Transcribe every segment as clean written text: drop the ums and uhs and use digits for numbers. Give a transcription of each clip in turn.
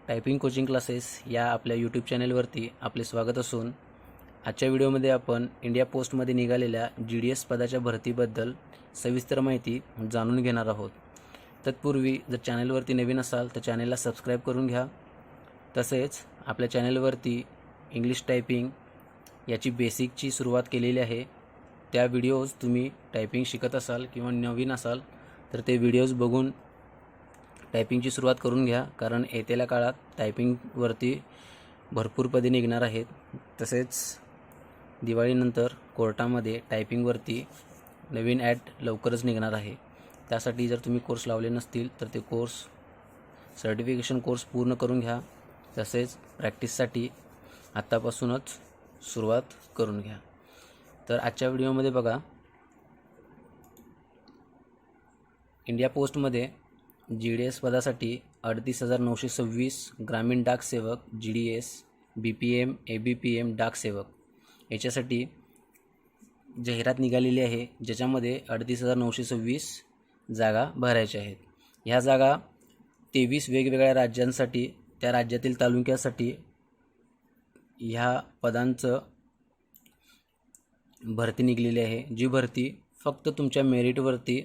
Typing coaching classes या आपल्या YouTube चॅनेलवरती आपले स्वागत असून आजच्या व्हिडिओमध्ये आपण इंडिया पोस्टमध्ये निघालेल्या GDS पदाच्या भरतीबद्दल सविस्तर माहिती जाणून घेणार आहोत। तत्पूर्वी जर चॅनेलवरती नवीन असाल तर चॅनेलला सबस्क्राईब करून घ्या। तसेच आपल्या चॅनेलवरती इंग्लिश टायपिंग याची बेसिकची सुरुवात केलेली आहे। त्या व्हिडिओज तुम्ही टायपिंग शिकत असाल किंवा नवीन असाल तर ते व्हिडिओज बघून टायपिंगची सुरुवात करून घ्या, कारण येत्या काळात टायपिंगवरती भरपूर पदे निघणार आहेत। तसेच दिवाळीनंतर कोर्टामध्ये टायपिंगवरती नवीन ॲड लवकरच निघणार आहे। त्यासाठी जर तुम्ही कोर्स लावले नसतील तर ते कोर्स सर्टिफिकेशन कोर्स पूर्ण करून घ्या। तसेच प्रॅक्टिससाठी आत्तापासूनच सुरुवात करून घ्या। तर आजच्या व्हिडिओमध्ये बघा, इंडिया पोस्टमध्ये GDS पदासाठी 38,926 ग्रामीण डाक सेवक, GDS, BPM, ABPM डाक सेवक याच्यासाठी जाहिरात निघालेली आहे, ज्याच्यामध्ये 38,926 जागा भरायच्या आहेत। ह्या जागा 23 वेगवेगळ्या राज्यांसाठी, त्या राज्यातील तालुक्यासाठी ह्या पदांचं भरती निघलेली आहे। जी भरती फक्त तुमच्या मेरिटवरती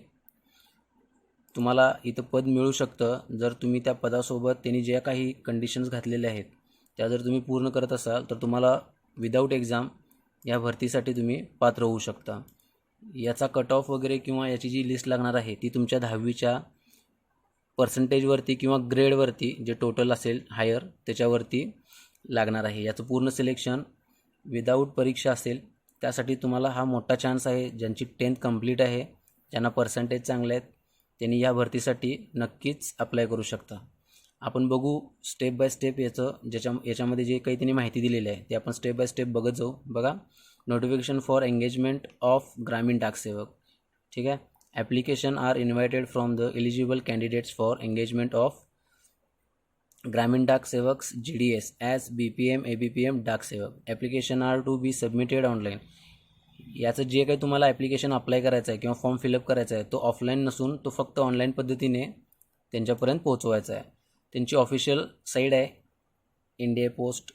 तुम्हाला इथं पद मिळू शकतं। जर तुम्ही त्या पदासोबत त्यांनी ज्या काही कंडिशन्स घातलेल्या आहेत त्या जर तुम्ही पूर्ण करत असाल तर तुम्हाला विदाऊट एक्झाम या भरतीसाठी तुम्ही पात्र होऊ शकता। याचा कट ऑफ वगैरे किंवा याची जी लिस्ट लागणार आहे ती तुमच्या 10वीच्या पर्सेंटेजवरती किंवा ग्रेडवरती जे टोटल असेल हायर त्याच्यावरती लागणार आहे। याचं पूर्ण सिलेक्शन विदाऊट परीक्षा असेल। त्यासाठी तुम्हाला हा मोठा चान्स आहे। ज्यांची 10th कंप्लीट आहे, ज्यांना पर्सेंटेज चांगले आहेत, त्यांनी या भरतीसाठी नक्कीच अप्लाय करू शकता। आपण बघू स्टेप बाय स्टेप याच्यामध्ये जे काही त्यांनी माहिती दिलेली आहे ते आपण स्टेप बाय स्टेप बघत जाऊ। बघा, notification for engagement of Gramin डाक सेवक, ठीक आहे। Application are invited from the eligible candidates for engagement of Gramin Dak Sevaks GDS as BPM ABPM Dak Sevak. Application are to be submitted online. याचं जे काही तुम्हाला ॲप्लिकेशन अप्लाय करायचं आहे किंवा फॉर्म फिलअप करायचा आहे तो ऑफलाईन नसून तो फक्त ऑनलाईन पद्धतीने त्यांच्यापर्यंत पोहोचवायचा आहे। त्यांची ऑफिशियल साईट आहे इंडिया पोस्ट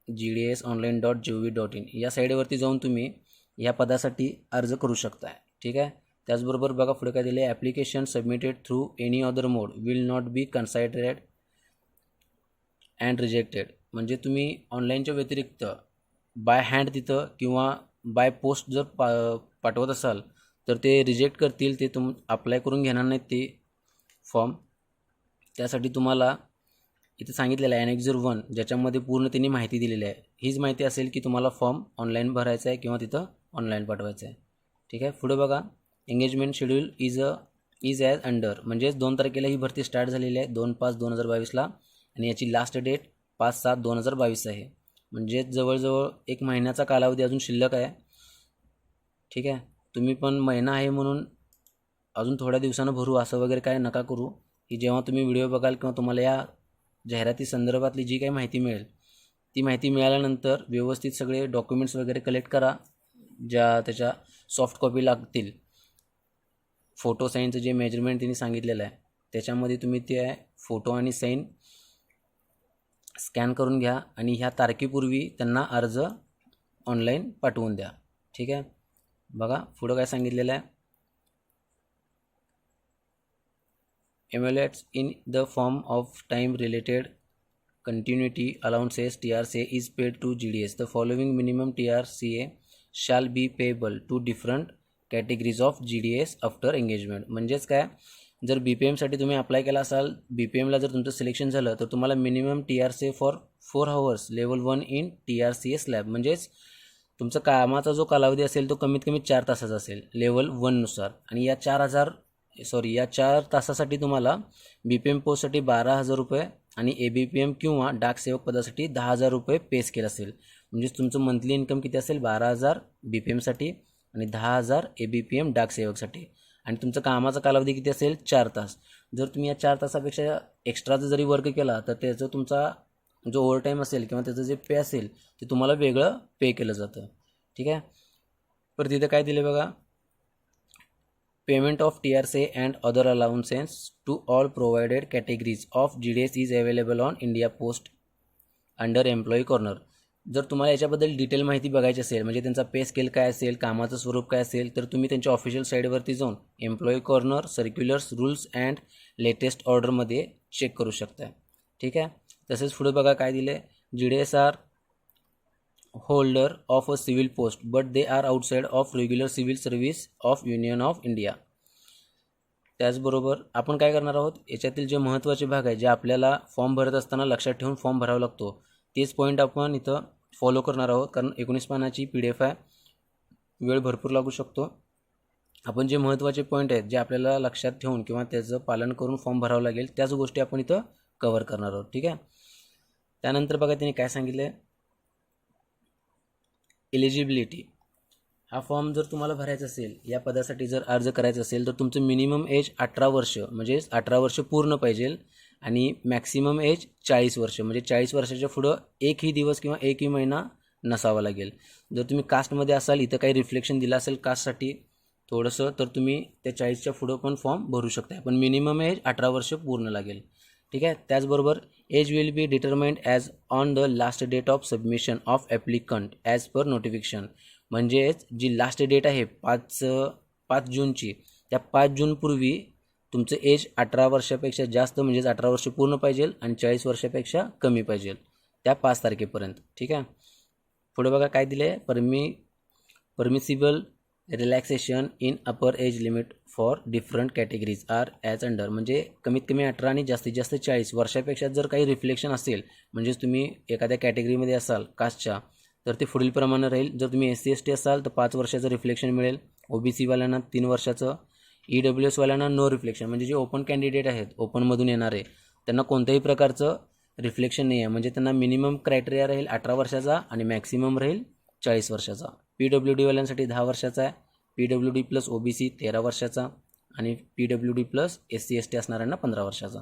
GDSonline.gov.in। या साईडवरती जाऊन तुम्ही या पदासाठी अर्ज करू शकता, ठीक आहे। त्याचबरोबर बघा पुढे काय दिले, application submitted through any other mode will not be considered and rejected. म्हणजे तुम्ही ऑनलाईनच्या व्यतिरिक्त बाय हँड तिथं किंवा बाय पोस्ट जर पाठवत असाल तर ते रिजेक्ट करतील, ते अप्लाय करून घेणार नाहीत ते फॉर्म। त्यासाठी तुम्हाला इथे सांगितलेलं आहे ॲनेक्झर 1, ज्याच्यामध्ये पूर्ण त्यांनी माहिती दिलेली आहे। हीच माहिती असेल की तुम्हाला फॉर्म ऑनलाईन भरायचा आहे किंवा तिथं ऑनलाईन पाठवायचं आहे, ठीक आहे। पुढे बघा, engagement schedule is as under. म्हणजेच 2 तारखेला ही भरती स्टार्ट झालेली आहे 2/5/2022ला, आणि याची लास्ट डेट 5/7/2022 आहे। म्हणजे जवळजवळ 1 महिन्याचा कालावधी अजून शिल्लक आहे, ठीक आहे। तुम्ही पण महिना आहे म्हणून अजून थोड्या दिवसानं भरू असं वगैरे काय नका करू। की जेव्हा तुम्ही व्हिडिओ बघाल किंवा तुम्हाला या जाहिराती संदर्भातली जी काही माहिती मिळेल ती माहिती मिळाल्यानंतर व्यवस्थित सगळे डॉक्युमेंट्स वगैरे कलेक्ट करा, ज्या त्याच्या सॉफ्ट कॉपी लागतील। फोटो साईनचं जे मेजरमेंट त्यांनी सांगितलेलं आहे त्याच्यामध्ये तुम्ही ते फोटो आणि साईन स्कॅन करून घ्या आणि ह्या तारखेपूर्वी त्यांना अर्ज ऑनलाईन पाठवून द्या, ठीक आहे। बघा पुढं काय सांगितलेलं आहे, emoluments in the form of time related continuity allowances TRCA is paid to GDS. The following minimum TRCA shall be payable to different categories of GDS after engagement. म्हणजेच काय, जर BPMसाठी तुम्ही अप्लाय केला असाल, BPMला जर तुमचं सिलेक्शन झालं तर तुम्हाला minimum TRCA for 4 hours level 1 in TRCA slab. म्हणजेच तुमचा कामाचा जो कालावधी असेल तो कमीत कमी 4 तासाचा असेल लेवल 1 नुसार। आणि या 4 तासासाठी तुम्हाला BPM पोस्टसाठी 12,000 रुपये आणि ABPM किंवा डाक सेवक पदासाठी 10,000 रुपये पे स्केल असेल। म्हणजेच तुमचं मंथली इन्कम किती असेल, 12,000 BPMसाठी आणि 10,000 ABPM डाक सेवकसाठी। आणि तुमचं कामाचा कालावधी किती असेल, 4 तास। जर तुम्ही या 4 तासापेक्षा एक्स्ट्राचा जरी वर्क केला तर त्याचं तुमचा जो ओव्हरटाईम असेल किंवा त्याचं जे पे असेल ते तुम्हाला वेगळं पे केलं जातं, ठीक आहे। पर तिथं काय दिले बघा, payment of TRC and other allowances to all provided categories of GDS is available on India post under employee corner. जर तुम्हाला याच्याबद्दल डिटेल माहिती बघायची असेल, म्हणजे त्यांचा पे स्केल काय असेल, कामाचं स्वरूप काय असेल, तर तुम्ही त्यांच्या ऑफिशियल साईटवरती जाऊन employee corner, circulars, rules and latest ऑर्डरमध्ये चेक करू शकता. ठीक आहे. तसेच पुढे बघा काय दिले, GDS are holder of a civil post but they are outside of regular civil service of Union of India. त्याचबरोबर आपण काय करणार आहोत, याच्यातील जे महत्त्वाचे भाग आहे, जे आपल्याला फॉर्म भरत असताना लक्षात ठेवून फॉर्म भरावा लागतो, तेच पॉईंट आपण इथं फॉलो करणार आहोत. कारण 19 पानाची PDF आहे, वेळ भरपूर लागू शकतो. आपण जे महत्त्वाचे पॉईंट आहेत, जे आपल्याला लक्षात ठेवून किंवा त्याचं पालन करून फॉर्म भरावं लागेल, त्याच गोष्टी आपण इथं कव्हर करणार आहोत. ठीक आहे. त्यानंतर बघा त्यांनी काय सांगितलं आहे, एलिजिबिलिटी. हा फॉर्म जर तुम्हाला भरायचा असेल, या पदासाठी जर अर्ज करायचा असेल, तर तुमचं मिनिमम एज 18 वर्ष म्हणजे 18 वर्ष पूर्ण पाहिजे आणि मॅक्सिमम एज 40 वर्ष म्हणजे 40 वर्षाच्या पुढं एकही दिवस किंवा एकही महिना नसावा लागेल. जर तुम्ही कास्टमध्ये असाल, इथं काही रिफ्लेक्शन दिलं असेल कास्टसाठी थोडंसं, तर तुम्ही त्या 40च्या पुढं पण फॉर्म भरू शकता, पण मिनिमम एज 18 वर्ष पूर्ण लागेल. ठीक आहे. त्याचबरोबर age will be determined as on the last date of submission of applicant as per notification. म्हणजेच जी लास्ट डेट आहे 5 जूनची, त्या 5 जूनपूर्वी तुमचं एज 18 वर्षापेक्षा जास्त म्हणजेच 18 वर्ष पूर्ण पाहिजे आणि 40 वर्षापेक्षा कमी पाहिजे त्या 5 तारखेपर्यंत. ठीक आहे. पुढे बघा काय दिलं आहे, permissible relaxation in upper age limit for different categories are as under. म्हणजे कमीत कमी 18 आणि जास्तीत जास्त 40 वर्षापेक्षा जर काही रिफ्लेक्शन असेल, म्हणजेच तुम्ही एखाद्या कॅटेगरीमध्ये असाल कास्टच्या, तर ते पुढील प्रमाणे राहील. जर तुम्ही SC/ST असाल तर 5 वर्षाचं रिफ्लेक्शन मिळेल, OBC वाल्यांना 3 वर्षाचं, EWS वाल्यांना नो रिफ्लेक्शन. म्हणजे जे ओपन कॅन्डिडेट आहेत, ओपनमधून येणारे, त्यांना कोणत्याही प्रकारचं रिफ्लेक्शन नाही आहे. म्हणजे त्यांना मिनिमम क्रायटेरिया राहील 18 वर्षाचा आणि मॅक्सिमम राहील 40 वर्षाचा. PWD वाल्यांसाठी 10 वर्षाचा आहे, PWD प्लस OBC 13 वर्षाचा आणि PWD प्लस SC/ST असणाऱ्यांना 15 वर्षाचा.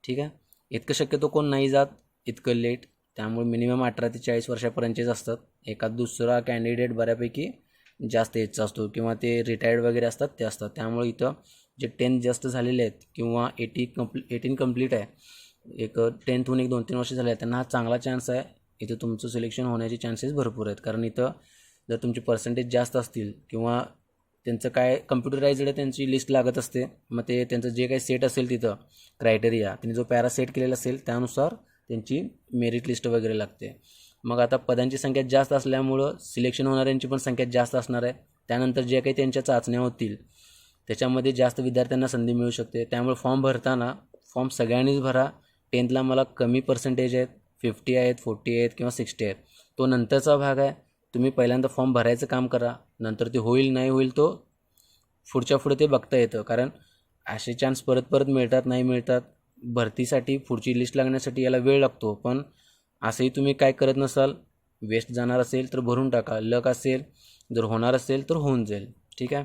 ठीक आहे. इतकं शक्यतो कोण नाही जात इतकं लेट, त्यामुळे मिनिमम 18 ते 40 वर्षापर्यंतचेच असतात. एखाद दुसरा कॅन्डिडेट बऱ्यापैकी जास्त एजचा असतो किंवा ते रिटायर्ड वगैरे असतात ते असतात. त्यामुळे इथं जे 10th जास्त झालेले आहेत किंवा 18 कंप्लीट आहे, एक 10thहून 1-2-3 वर्ष झाले आहेत, त्यांना हा चांगला चान्स आहे. इथं तुमचं सिलेक्शन होण्याचे चान्सेस भरपूर आहेत. कारण इथं जर तुमचे पर्सेंटेज जास्त असतील किंवा त्यांचं काय कम्प्युटराइज्ड त्यांची लिस्ट लागत असते, मग ते त्यांचं जे काही सेट असेल तिथं क्रायटेरिया, त्यांनी जो पॅरा सेट केलेला असेल त्यानुसार त्यांची मेरिट लिस्ट वगैरे लागते. मग आता पदांची संख्या जास्त असल्यामुळं सिलेक्शन होणाऱ्यांची पण संख्या जास्त असणार आहे. त्यानंतर जे काही त्यांच्या चाचण्या होतील त्याच्यामध्ये जास्त विद्यार्थ्यांना संधी मिळू शकते. त्यामुळे फॉर्म भरताना फॉर्म सगळ्यांनीच भरा. 10thला मला कमी पर्सेंटेज आहेत, 50 आहेत, 40 आहेत किंवा 60 आहेत, तो नंतरचा भाग आहे. तुम्ही पहिल्यांदा फॉर्म भरायचं काम करा, नंतर ते होईल नाही होईल तो पुढच्या पुढे ते बघता येतं. कारण असे चान्स परत परत मिळतात नाही मिळतात. भरतीसाठी पुढची लिस्ट लागण्यासाठी याला वेळ लागतो, पण असंही तुम्ही काय करत नसाल, वेस्ट जाणार असेल तर भरून टाका. लक असेल, जर होणार असेल तर होऊन जाईल. ठीक आहे.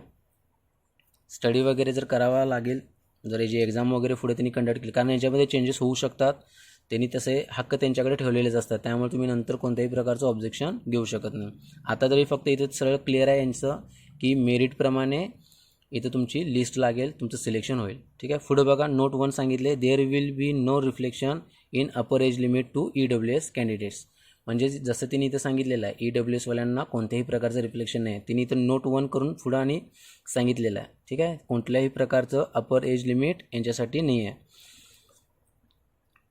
स्टडी वगैरे जर करावा लागेल, जर याची एक्झाम वगैरे पुढे त्यांनी कंडक्ट केली, कारण याच्यामध्ये चेंजेस होऊ शकतात, त्यांनी तसे हक्क त्यांच्याकडे ठेवलेलेच असतात. त्यामुळे तुम्ही नंतर कोणत्याही प्रकारचं ऑब्जेक्शन घेऊ शकत नाही. आता तरी फक्त इथे सरळ क्लिअर आहे यांचं की मेरिटप्रमाणे इथं तुमची लिस्ट लागेल, तुमचं सिलेक्शन होईल. ठीक आहे. पुढे बघा नोट 1 सांगितले, there will be no reflection in upper age limit to EWS candidates. म्हणजे जसं तिने इथं सांगितलेलं आहे, EWSवाल्यांना कोणत्याही प्रकारचं रिफ्लेक्शन नाही. तिने इथं नोट 1 करून पुढं आणि सांगितलेलं आहे. ठीक आहे. कोणत्याही प्रकारचं अपर एज लिमिट यांच्यासाठी नाही आहे.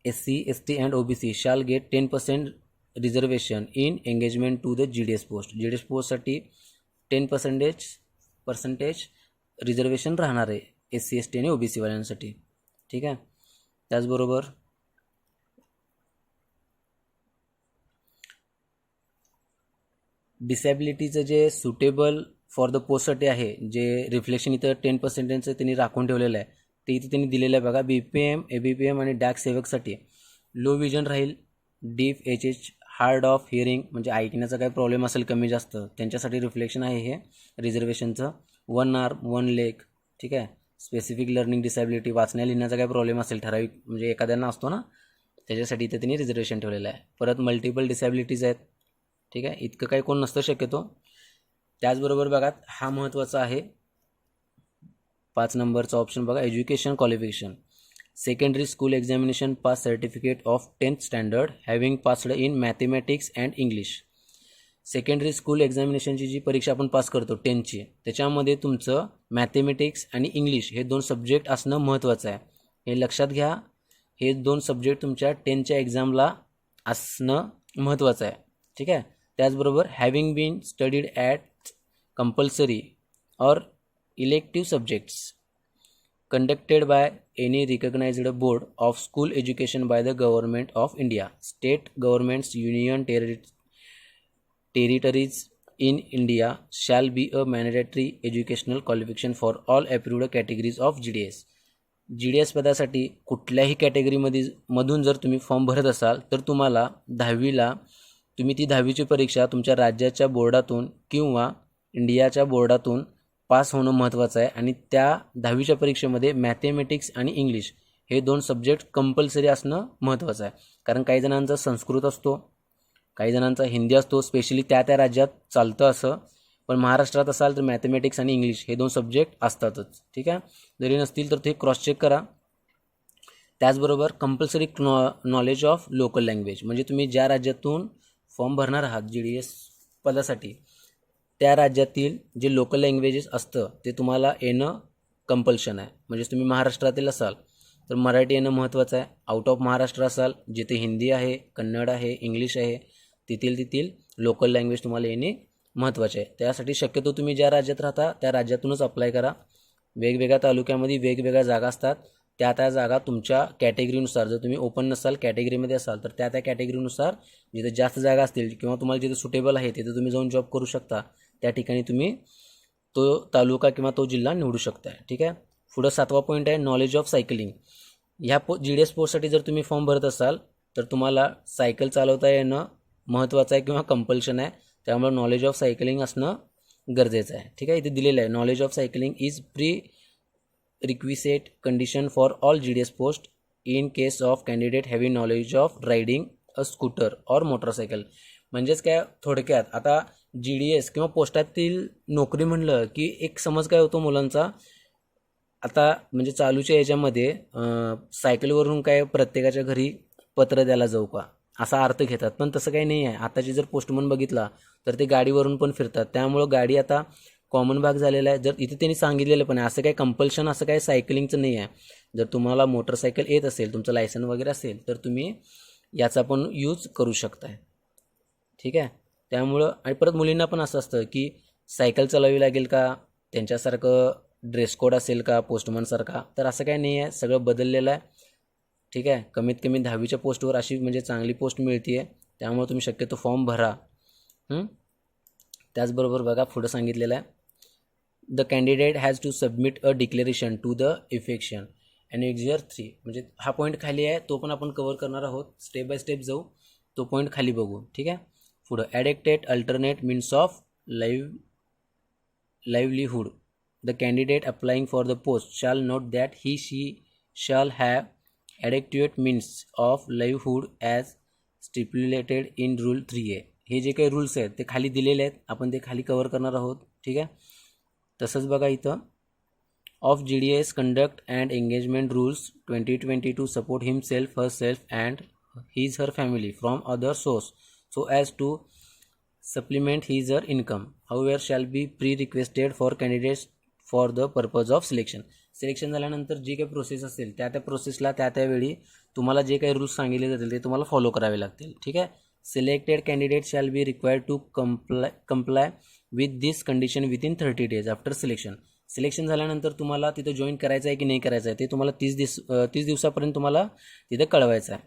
SC, ST and OBC shall get 10% reservation in engagement to the GDS post. GDS पोस्टसाठी 10% रिझर्वेशन राहणार आहे SC, ST आणि OBCवाल्यांसाठी. ठीक आहे. त्याचबरोबर डिसॅबिलिटीचं जे सुटेबल फॉर द पोस्टसाठी आहे, जे रिफ्लेक्शन इथं 10%चं त्यांनी राखून ठेवलेलं आहे, ते इथे त्यांनी दिलेलं आहे बघा. BPM, ABPM आणि डाक सेवकसाठी लो विजन राहील, deaf HH, hard of hearing म्हणजे ऐकण्याचा काही प्रॉब्लेम असेल कमी जास्त, त्यांच्यासाठी रिफ्लेक्शन आहे हे रिझर्वेशनचं. 1 आर्म 1 लेग. ठीक आहे. स्पेसिफिक लर्निंग डिसॅबिलिटी, वाचण्या लिहिण्याचा काही प्रॉब्लेम असेल ठराविक, म्हणजे एखाद्यांना असतो ना, त्याच्यासाठी इथे त्यांनी रिझर्वेशन ठेवलेलं आहे. परत मल्टिपल डिसॅबिलिटीज आहेत. ठीक आहे. इतकं काही कोण नसतं शक्यतो. त्याचबरोबर बघा हा महत्त्वाचा आहे, 5 नंबरचा ऑप्शन बघा, education qualification. Secondary school examination pass certificate of 10th standard having passed in mathematics and English. Secondary school एक्झामिनेशनची जी परीक्षा आपण पास करतो 10th त्याच्यामध्ये तुमचं मॅथेमॅटिक्स आणि इंग्लिश हे 2 सब्जेक्ट असणं महत्त्वाचं आहे. हे लक्षात घ्या, हे 2 सब्जेक्ट तुमच्या 10th एक्झामला असणं महत्त्वाचं आहे. ठीक आहे. त्याचबरोबर having been studied at compulsory और elective subjects conducted by any recognized board of school education by the government of India, state governments, union territories in India shall be a mandatory educational qualification for all approved categories of GDS. GDS पदासाठी कुठल्याही कॅटेगरीमधून जर तुम्ही form भरत असाल तर तुम्हाला 10वीला तुम्ही ती 10वीची परीक्षा तुमच्या राज्याच्या बोर्डातून किंवा इंडियाच्या बोर्डातून पास होणं महत्त्वाचं आहे. आणि त्या 10वीच्या परीक्षेमध्ये मॅथेमॅटिक्स आणि इंग्लिश हे 2 सब्जेक्ट कंपल्सरी असणं महत्त्वाचं आहे. कारण काही जणांचा संस्कृत असतो, काही जणांचा हिंदी असतो, स्पेशली त्या राज्यात चालतं असं. पण महाराष्ट्रात असाल तर मॅथेमॅटिक्स आणि इंग्लिश हे 2 सब्जेक्ट असतातच. ठीक आहे. जरी नसतील तर ते क्रॉस चेक करा. त्याचबरोबर compulsory knowledge of local language, म्हणजे तुम्ही ज्या राज्यातून फॉर्म भरणार आहात GDS पदासाठी त्या राज्यातील जे लोकल लँग्वेजेस असतं ते तुम्हाला येणं कंपल्शन आहे. म्हणजे तुम्ही महाराष्ट्रातील असाल तर मराठी येणं महत्त्वाचं आहे. आउट ऑफ महाराष्ट्र असाल जिथे हिंदी आहे, कन्नड आहे, इंग्लिश आहे, तिथील लोकल लँग्वेज तुम्हाला येणे महत्त्वाचे आहे. त्यासाठी शक्यतो तुम्ही ज्या राज्यात राहता त्या राज्यातूनच अप्लाय करा. वेगवेगळ्या तालुक्यामध्ये वेगवेगळ्या जागा असतात. त्या जागा तुमच्या कॅटेगरीनुसार, जर तुम्ही ओपन नसाल कॅटेगरीमध्ये असाल तर त्या कॅटेगरीनुसार जिथे जास्त जागा असतील किंवा तुम्हाला जिथे सुटेबल आहे तिथे तुम्ही जाऊन जॉब करू शकता. त्या ठिकाणी तुम्ही तो तालुका किंवा तो जिल्हा निवडू शकता. ठीक आहे. पुढं 7वा पॉईंट आहे नॉलेज ऑफ सायकलिंग. ह्या GDS पोस्टसाठी जर तुम्ही फॉर्म भरत असाल तर तुम्हाला सायकल चालवता येणं महत्त्वाचं आहे किंवा कंपल्शन आहे. त्यामुळे नॉलेज ऑफ सायकलिंग असणं गरजेचं आहे. ठीक आहे. इथे दिलेलं आहे knowledge of cycling is prerequisite condition for all GDS post in case of candidate having knowledge of riding a scooter और मोटरसायकल. म्हणजेच काय थोडक्यात आता GDS किंवा पोस्टातील नोकरी म्हणलं की एक समज काय होतो मुलांचा, आता म्हणजे चालूच्या याच्यामध्ये सायकलवरून काय प्रत्येकाच्या घरी पत्र द्यायला जाऊ का असा अर्थ घेतात. पण तसं काही नाही आहे. आताची जर पोस्टमन बघितला तर ते गाडीवरून पण फिरतात. त्यामुळं गाडी आता कॉमन भाग झालेला आहे. जर इथे त्यांनी सांगितलेलं पण आहे असं काही कंपल्शन असं काही सायकलिंगचं नाही आहे. जर तुम्हाला मोटरसायकल येत असेल, तुमचं लायसन वगैरे असेल तर तुम्ही याचा पण यूज करू शकताय. ठीक आहे. त्यामुळं आणि परत मुलींना पण असं असतं की सायकल चालवावी लागेल का, त्यांच्यासारखं ड्रेस कोड असेल का पोस्टमनसारखा, तर असं काही नाही आहे. सगळं बदललेलं आहे. ठीक आहे. कमीत कमी 10वीच्या पोस्टवर अशी म्हणजे चांगली पोस्ट मिळते आहे. त्यामुळे तुम्ही शक्यतो फॉर्म भरा. त्याचबरोबर बघा पुढं सांगितलेलं आहे the candidate has to submit a declaration to the affection and annexure 3. म्हणजे हा पॉईंट खाली आहे, तो पण आपण कव्हर करणार आहोत. स्टेप बाय स्टेप जाऊ, तो पॉईंट खाली बघू. ठीक आहे. पुढं adequate alternate means of livelihood. The candidate applying for the post shall note that he she shall have adequate means of livelihood as stipulated in rule 3A. हे जे काही रूल्स आहेत ते खाली दिलेले आहेत, आपण ते खाली कव्हर करणार आहोत. ठीक आहे. तसंच बघा इथं of GDS conduct and engagement rules 2022 support himself herself and his her family from other source so as to supplement his her income however shall be pre-requested for candidates for the purpose of selection. Selection झाल्यानंतर जी काही process असेल त्या प्रोसेसला त्यावेळी तुम्हाला जे काही rules सांगितले जातील ते तुम्हाला फॉलो करावे लागतील. ठीक आहे. Selected candidate shall be required to comply with this condition within 30 days after selection. Selection झाल्यानंतर तुम्हाला तिथं जॉईन करायचं आहे की नाही करायचं आहे ते तुम्हाला 30 दिवसापर्यंत तुम्हाला तिथं कळवायचं आहे.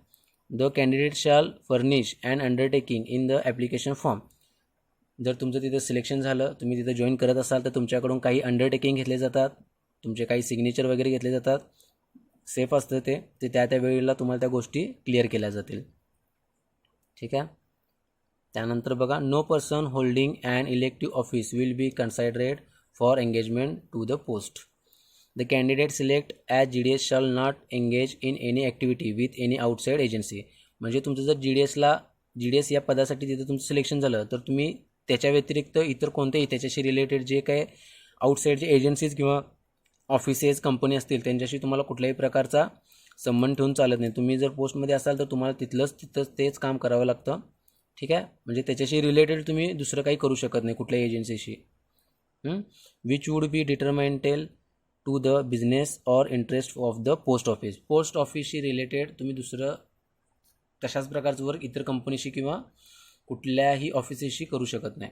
The candidate shall furnish and undertaking in the application form. जर तुमचं तिथं सिलेक्शन झालं, तुम्ही तिथं जॉईन करत असाल तर तुमच्याकडून काही अंडरटेकिंग घेतले जातात, तुमचे काही सिग्नेचर वगैरे घेतले जातात. सेफ असतं ते त्या वेळेला तुम्हाला त्या गोष्टी क्लिअर केल्या जातील. ठीक आहे. त्यानंतर बघा no person holding and elective office will be considered for engagement to the post. The candidate select as GDS shall not engage in any activity with any outside agency. म्हणजे तुमचं जर GDS या पदासाठी तिथं तुमचं सिलेक्शन झालं तर तुम्ही त्याच्या व्यतिरिक्त इतर कोणत्याही त्याच्याशी रिलेटेड जे काही आउटसाईडचे एजन्सीज किंवा ऑफिसेस कंपनी असतील त्यांच्याशी तुम्हाला कुठल्याही प्रकारचा संबंध ठेवून चालत नाही. तुम्ही जर पोस्टमध्ये असाल तर तुम्हाला तिथंच तेच काम करावं लागतं. ठीक आहे, म्हणजे त्याच्याशी रिलेटेड तुम्ही दुसरं काही करू शकत नाही कुठल्याही एजन्सीशी. Which would be detrimental to the business or interest of the post office. Post ऑफिसशी रिलेटेड तुम्ही दुसरं तशाच प्रकारचं वर्क इतर कंपनीशी किंवा कुठल्याही ऑफिसेसशी करू शकत नाही.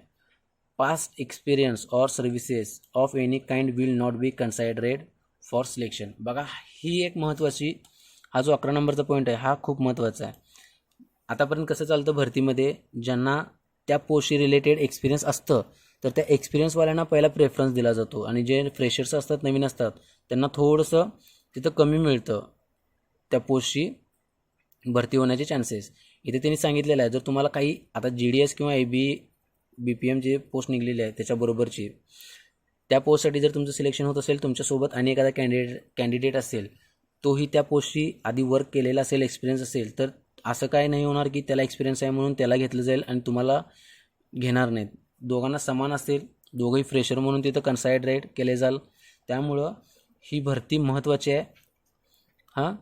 Past experience or services of any kind will not be considered for selection. बघा, ही एक महत्त्वाची, हा जो 11 नंबरचा पॉईंट आहे हा खूप महत्त्वाचा आहे. आतापर्यंत कसं चालतं भरतीमध्ये, ज्यांना त्या पोस्टशी रिलेटेड एक्सपिरियन्स असतं तर त्या एक्सपिरियन्सवाल्यांना पहिला प्रेफरन्स दिला जातो, आणि जे फ्रेशर्स असतात, नवीन असतात, त्यांना थोडंसं तिथं कमी मिळतं त्या पोस्टशी भरती होण्याचे चान्सेस. इथे त्यांनी सांगितलेलं आहे, जर तुम्हाला काही आता GDS किंवा BPM जे पोस्ट निघलेली आहे त्याच्याबरोबरची, त्या पोस्टसाठी जर तुमचं सिलेक्शन होत असेल, तुमच्यासोबत आणि एखादा कॅन्डिडेट असेल, तोही त्या पोस्टशी आधी वर्क केलेला असेल, एक्सपिरियन्स असेल, तर असं काय नाही होणार की त्याला एक्सपिरियन्स आहे म्हणून त्याला घेतलं जाईल आणि तुम्हाला घेणार नाहीत. दोघांना समान असेल, दोघंही फ्रेशर म्हणून तिथं कन्सिडरेट केले जाल. त्यामुळं ही भरती महत्त्वाची आहे. हां,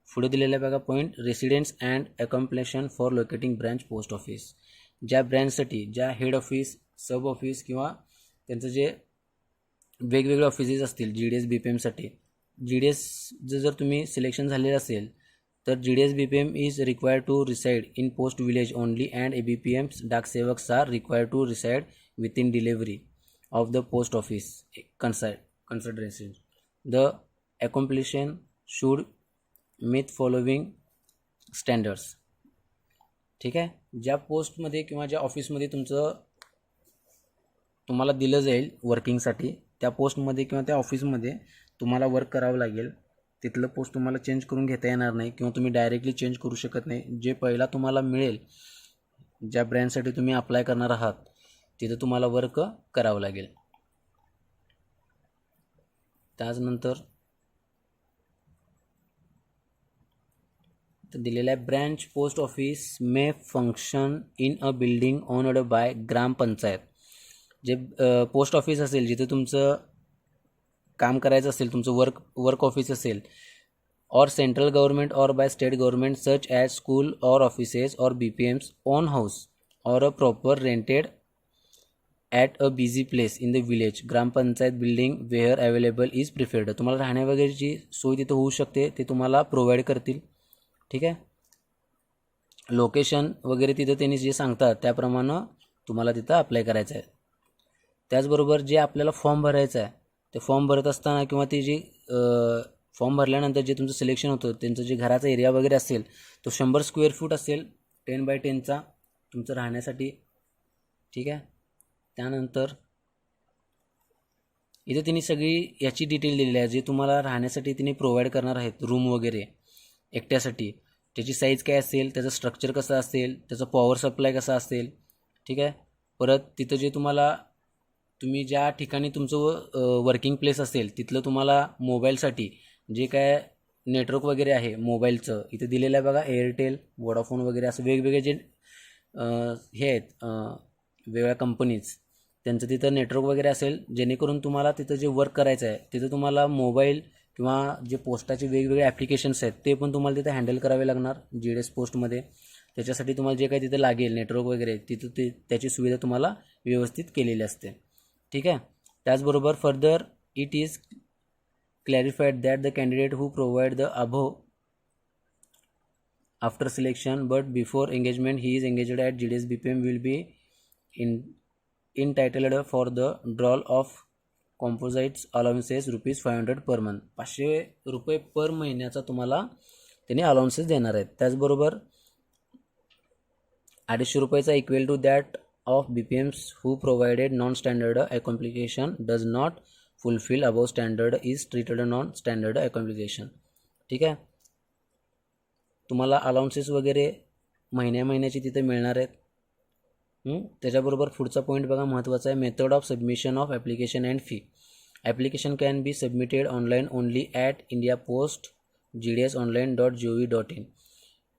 पुढे दिलेला आहे बघा point, residents and accomplishment for locating branch post office. ज्या ब्रँचसाठी, ज्या हेड ऑफिस, सब ऑफिस किंवा त्यांचं जे वेगवेगळे ऑफिसेस असतील GDS BPMसाठी, GDS जर तुम्ही सिलेक्शन झालेलं असेल तर GDS BPM is required to reside in post village only and ABPMs डाकसेवक्स are required to reside within delivery of the post office consideration. The accomplishment should meet following standards. ठीक आहे, ज्या पोस्टमध्ये किंवा ज्या ऑफिसमध्ये तुम्हाला दिलं जाईल वर्किंगसाठी, त्या पोस्टमध्ये किंवा त्या ऑफिसमध्ये तुम्हाला वर्क करावं लागेल. तिथलं पोस्ट तुम्हाला चेंज करून घेता येणार नाही किंवा तुम्ही डायरेक्टली चेंज करू शकत नाही. जे पहिला तुम्हाला मिळेल, ज्या ब्रँचसाठी तुम्ही अप्लाय करणार आहात, तिथं तुम्हाला वर्क करावं लागेल. त्यानंतर दिलेलं आहे, branch post office may function in a building owned by gram panchayat. जे पोस्ट ऑफिस असेल, जिथे तुमचं काम करायचं असेल, तुमचं वर्क ऑफिस असेल, or central government or by state government such as school or offices or BPMs own house or a proper rented at a busy place in the village gram panchayat building where available is preferred. तुम्हाला राहण्या वगैरेची सोय तिथं होऊ शकते, ते तुम्हाला provide करतील. ठीक आहे, लोकेशन वगैरे तिथं त्यांनी जे सांगतात त्याप्रमाणे तुम्हाला तिथं अप्लाय करायचं आहे. त्याचबरोबर जे आपल्याला फॉर्म भरायचं आहे, ते फॉर्म भरत असताना किंवा ते जे फॉर्म भरल्यानंतर जे तुमचं सिलेक्शन होतं, त्यांचं जे घराचा एरिया वगैरे असेल तो 100 स्क्वेअर फूट असेल, 10x10चा तुमचं राहण्यासाठी. ठीक आहे, त्यानंतर इथे त्यांनी सगळी याची डिटेल दिलेली आहे, जे तुम्हाला राहण्यासाठी त्यांनी प्रोव्हाइड करणार आहेत, रूम वगैरे एकट्यासाठी, त्याची साईज काय असेल, त्याचं स्ट्रक्चर कसं असेल, त्याचा पॉवर सप्लाय कसा असेल. ठीक आहे, परत तिथं जे तुम्ही ज्या ठिकाणी तुमचं वर्किंग प्लेस असेल, तिथलं तुम्हाला मोबाईलसाठी जे काय नेटवर्क वगैरे आहे मोबाईलचं, इथे दिलेलं आहे बघा, एअरटेल, वोडाफोन वगैरे असं वेगवेगळे जे हे आहेत वेगळ्या कंपनीज, त्यांचं तिथं नेटवर्क वगैरे असेल, जेणेकरून तुम्हाला तिथं जे वर्क करायचं आहे तिथं तुम्हाला मोबाईल किंवा जे पोस्टाचे वेगवेगळे ॲप्लिकेशन्स आहेत ते पण तुम्हाला तिथं हँडल करावे लागणार GDS पोस्टमध्ये. त्याच्यासाठी तुम्हाला जे काही तिथं लागेल नेटवर्क वगैरे, तिथं त्याची सुविधा तुम्हाला व्यवस्थित केलेली असते. ठीक आहे, त्याचबरोबर further it is clarified that the candidate who provide the above after selection but before engagement he is engaged at GDS BPM will be entitled for the drawal of composites allowances ₹500 per month. 500 रुपये पर महिन्याचा तुम्हाला त्यांनी allowances देणार आहेत. त्याचबरोबर 250 रुपयाचा equal to that of BPMs who provided non-standard accommodation does not fulfill above standard is treated non-standard accommodation. ठीक आहे, तुम्हाला अलाउन्सेस वगैरे महिन्याची तिथे मिळणार आहेत. त्याच्याबरोबर पुढचा पॉईंट बघा महत्त्वाचा आहे, method of submission of application and fee. Application can be submitted online only at India post GDSonline.gov.in.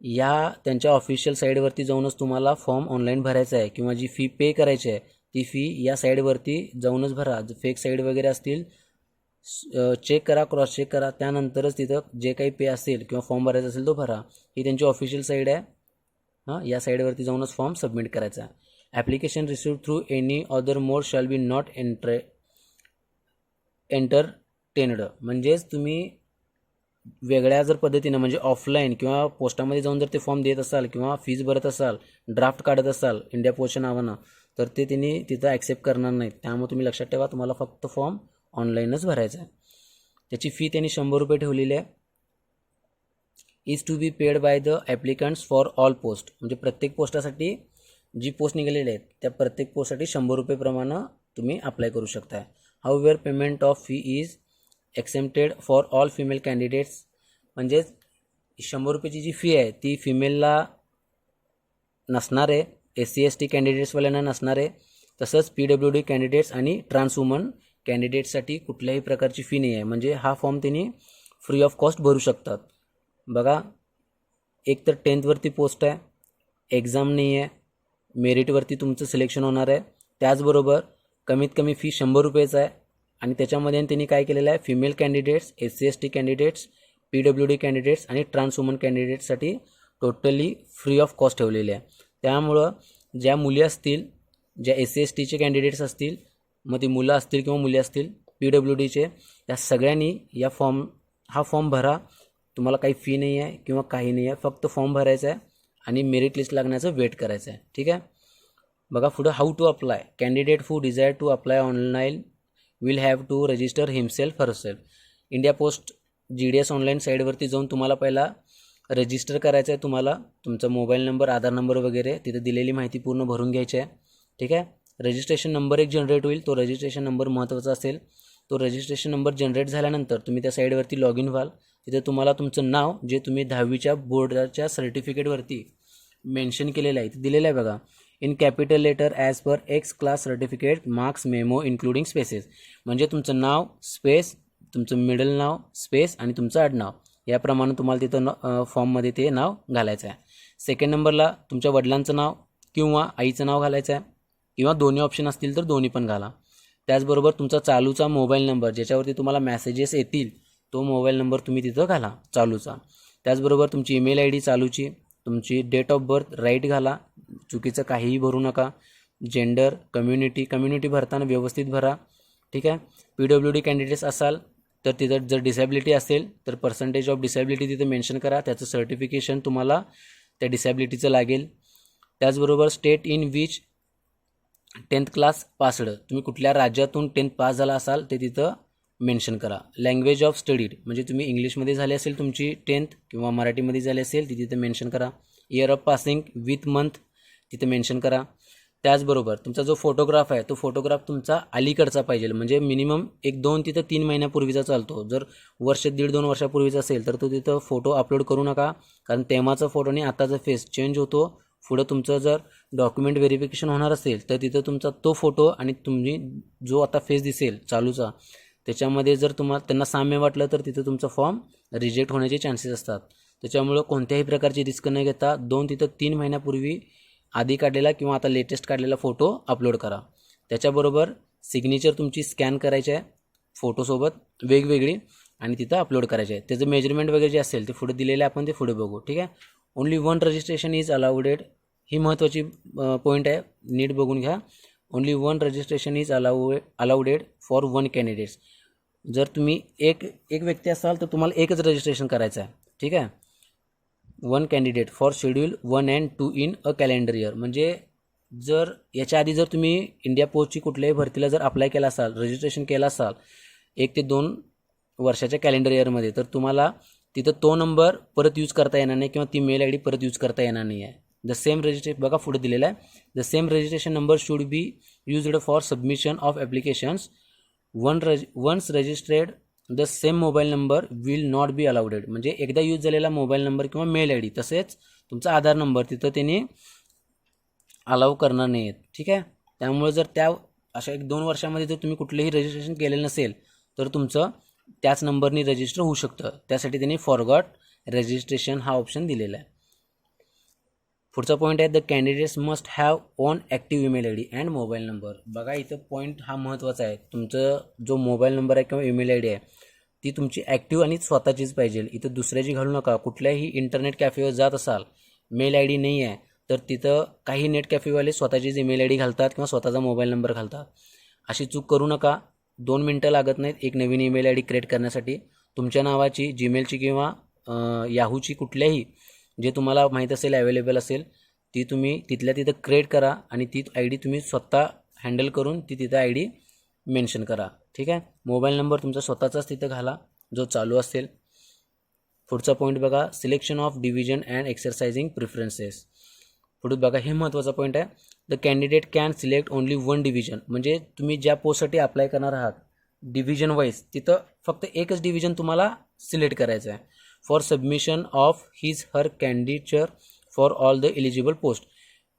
या त्यांच्या ऑफिशियल साईडवरती जाऊनच तुम्हाला फॉर्म ऑनलाईन भरायचा आहे किंवा जी फी पे करायची आहे ती फी या साईडवरती जाऊनच भरा. फेक साईड वगैरे असतील चेक करा, क्रॉस चेक करा, त्यानंतरच तिथं जे काही पे असेल किंवा फॉर्म भरायचा असेल तो भरा. ही त्यांची ऑफिशियल साईड आहे. या साईडवरती जाऊनच फॉर्म सबमिट करायचा. Application receive through any other mode shall be not entertained. म्हणजेच तुम्ही वेगळ्या जर पद्धतीनं म्हणजे ऑफलाईन किंवा पोस्टामध्ये जाऊन जर ते फॉर्म देत असाल किंवा फीज भरत असाल, ड्राफ्ट काढत असाल इंडिया पोस्टच्या नावानं, तर ते त्यांनी तिथं ॲक्सेप्ट करणार नाहीत. त्यामुळे तुम्ही लक्षात ठेवा, तुम्हाला फक्त फॉर्म ऑनलाईनच भरायचा आहे. त्याची फी त्यांनी 100 रुपये ठेवलेली आहे. Is to be paid by the applicants for all post. म्हणजे प्रत्येक पोस्टासाठी जी पोस्ट निघालेली आहेत त्या प्रत्येक पोस्टसाठी 100 रुपये प्रमाणे तुम्ही अप्लाय करू शकता. However payment of fee is excepted for all female candidates. म्हणजेच 100 रुपयाची जी फी आहे ती फिमेलला नसणार आहे, SC/ST कॅन्डिडेट्सवाल्यांना नसणार आहे. तसंच PWD कॅन्डिडेट्स आणि ट्रान्स वुमन कॅन्डिडेट्ससाठी कुठल्याही प्रकारची फी नाही आहे. म्हणजे हा फॉर्म त्यांनी फ्री ऑफ कॉस्ट भरू शकतात. बघा, एक तर 10th पोस्ट आहे, एक्झाम नाही आहे, मेरिटवरती तुमचं सिलेक्शन होणार आहे. त्याचबरोबर कमीत कमी फी 100 रुपयेच आहे. आणि त्याच्यामध्ये त्यांनी काय केलेलं आहे, female candidates, SC/ST candidates, PWD candidates आणि ट्रान्स वुमन कॅन्डिडेट्ससाठी टोटली फ्री ऑफ कॉस्ट ठेवलेली आहे. त्यामुळं ज्या मुली असतील, ज्या SC/STचे कॅन्डिडेट्स असतील, मग ती मुलं असतील किंवा मुली असतील, PWDचे, या सगळ्यांनी हा फॉर्म भरा. तुम्हाला काही फी नाही आहे किंवा काही नाही आहे, फक्त फॉर्म भरायचा आहे आणि मेरिट लिस्ट लागण्याचं वेट करायचं आहे. ठीक आहे. बघा पुढं, how to apply. Candidate who desire to apply online will have to register himself herself. India post GDS online साईडवरती जाऊन तुम्हाला पहिला रजिस्टर करायचं आहे. तुम्हाला तुमचा मोबाईल नंबर, आधार नंबर वगैरे तिथं दिलेली माहिती पूर्ण भरून घ्यायची आहे. ठीक आहे. रजिस्ट्रेशन नंबर एक जनरेट होईल, तो रजिस्ट्रेशन नंबर महत्त्वाचा असेल. तो रजिस्ट्रेशन नंबर जनरेट झाल्यानंतर तुम्ही त्या साईडवरती लॉग इन व्हाल. तिथे तुम्हाला तुमचं नाव जे तुम्ही 10वीच्या बोर्डाच्या सर्टिफिकेटवरती मेन्शन केलेलं आहे, दिलेलं आहे बघा, in capital letter as per X class certificate marks memo including spaces. म्हणजे तुमचं नाव स्पेस, तुमचं मिडल नाव स्पेस आणि तुमचं आडनाव याप्रमाणे तुम्हाला तिथं फॉर्ममध्ये ते नाव घालायचं आहे. सेकंड नंबरला तुमच्या वडिलांचं नाव किंवा आईचं नाव घालायचं आहे, किंवा दोन्ही ऑप्शन असतील तर दोन्ही पण घाला. त्याचबरोबर तुमचा चालूचा मोबाईल नंबर ज्याच्यावरती तुम्हाला मेसेजेस येतील तो मोबाईल नंबर तुम्ही तिथं घाला चालूचा. त्याचबरोबर तुमची ईमेल ID चालूची, तुमची डेट ऑफ बर्थ राईट घाला, चुकीचं काहीही भरू नका. जेंडर, कम्युनिटी भरताना व्यवस्थित भरा. ठीक आहे. PWD कॅन्डिडेट्स असाल तर तिथं जर डिसॅबिलिटी असेल तर पर्सेंटेज ऑफ डिसॅबिलिटी तिथं मेन्शन करा. त्याचं सर्टिफिकेशन तुम्हाला त्या डिसॅबिलिटीचं लागेल. त्याचबरोबर state in which 10th class passed, तुम्ही कुठल्या राज्यातून 10th पास झाला असाल ते तिथं मेन्शन करा. लँग्वेज ऑफ स्टडीड, म्हणजे तुम्ही इंग्लिशमध्ये झाली असेल तुमची 10th किंवा मराठीमध्ये झाली असेल ती तिथं मेन्शन करा. Year of passing with month तिथं मेन्शन करा. त्याचबरोबर तुमचा जो फोटोग्राफ आहे तो फोटोग्राफ तुमचा अलीकडचा पाहिजे, म्हणजे मिनिमम 1-2 तिथं 3 महिन्यापूर्वीचा चालतो. जर वर्ष 1.5-2 वर्षापूर्वीचा असेल तर तो तिथं फोटो अपलोड करू नका, कारण तेव्हाचा फोटो आणि आताचा फेस चेंज होतो. पुढं तुमचं जर डॉक्युमेंट व्हेरिफिकेशन होणार असेल तर तिथं तुमचा तो फोटो आणि तुम्ही जो आता फेस दिसेल चालूचा त्याच्यामध्ये जर तुम्हाला त्यांना साम्य वाटलं तर तिथं तुमचा फॉर्म रिजेक्ट होण्याचे चान्सेस असतात. त्याच्यामुळं कोणत्याही प्रकारची रिस्क न घेता 2 तिथं 3 महिन्यापूर्वी आधी काढलेला किंवा आता लेटेस्ट काढलेला फोटो अपलोड करा. त्याच्याबरोबर सिग्नेचर तुमची स्कॅन करायची आहे फोटोसोबत वेगवेगळी आणि तिथं अपलोड करायचे आहे. त्याचं मेजरमेंट वगैरे जे असेल ते पुढे दिलेलं आहे, आपण ते पुढे बघू. ठीक आहे. ओनली 1 रजिस्ट्रेशन इज अलाउडेड, ही महत्त्वाची पॉईंट आहे, नीट बघून घ्या. Only 1 registration is allowed for 1 candidates. जर तुम्ही एक व्यक्ती असाल तर तुम्हाला एकच रजिस्ट्रेशन करायचं आहे. ठीक आहे. 1 candidate for schedule 1 and 2 in a calendar year. म्हणजे जर याच्या आधी जर तुम्ही इंडिया पोस्टची कुठल्याही भरतीला जर अप्लाय केला असाल, रजिस्ट्रेशन केला असाल 1 ते 2 वर्षाच्या कॅलेंडर इयरमध्ये, तर तुम्हाला तिथं तो नंबर परत यूज करता येणार नाही किंवा ती मेल ID परत यूज करता येणार नाही आहे. द सेम रजिस्ट्रेशन बघा पुढे दिलेलं आहे, the same registration number should be used for submission of applications. Once registered the same mobile number will not be allowed. म्हणजे एकदा यूज झालेला मोबाईल नंबर किंवा मेल ID तसेच तुमचा आधार नंबर तिथं त्यांनी अलाउ करणार नाही आहेत. ठीक आहे. त्यामुळे जर त्या अशा 1-2 वर्षामध्ये जर तुम्ही कुठलेही रजिस्ट्रेशन केलेलं नसेल तर तुमचं त्याच नंबरनी रजिस्टर होऊ शकतं. त्यासाठी त्यांनी फॉरगॉट रजिस्ट्रेशन हा ऑप्शन दिलेला आहे. पुढचा पॉईंट आहे the candidates must have on active email I D and mobile number. बघा इथं पॉईंट हा महत्त्वाचा आहे. तुमचं जो मोबाईल नंबर आहे किंवा ईमेल आय डी आहे ती तुमची ॲक्टिव्ह आणि स्वतःचीच पाहिजे. इथं दुसऱ्याची घालू नका. कुठल्याही इंटरनेट कॅफेवर जात असाल, मेल आय डी नाही आहे तर तिथं काही नेट कॅफेवाले स्वतःचीच ईमेल आय डी घालतात किंवा स्वतःचा मोबाईल नंबर घालतात. अशी चूक करू नका. 2 मिनटं लागत नाहीत एक नवीन ईमेल आय डी क्रिएट करण्यासाठी. तुमच्या नावाची जीमेलची किंवा याहूची कुठल्याही जे तुम्हाला माहीत असेल अवेलेबल असेल ती तुम्ही तिथल्या तिथं क्रिएट करा आणि ती आय डी तुम्ही स्वतः हँडल करून ती तिथं आय डी मेन्शन करा. ठीक आहे. मोबाईल नंबर तुमचा स्वतःचाच तिथं घाला जो चालू असेल. पुढचा पॉईंट बघा selection of division and exercising preferences. पुढे बघा हे महत्त्वाचा पॉईंट आहे. The candidate can select only one division. म्हणजे तुम्ही ज्या पोस्टसाठी अप्लाय करणार आहात डिव्हिजन वाईज तिथं फक्त एकच डिव्हिजन तुम्हाला सिलेक्ट करायचं आहे. For submission of his her कॅन्डिडेचर for all the eligible post.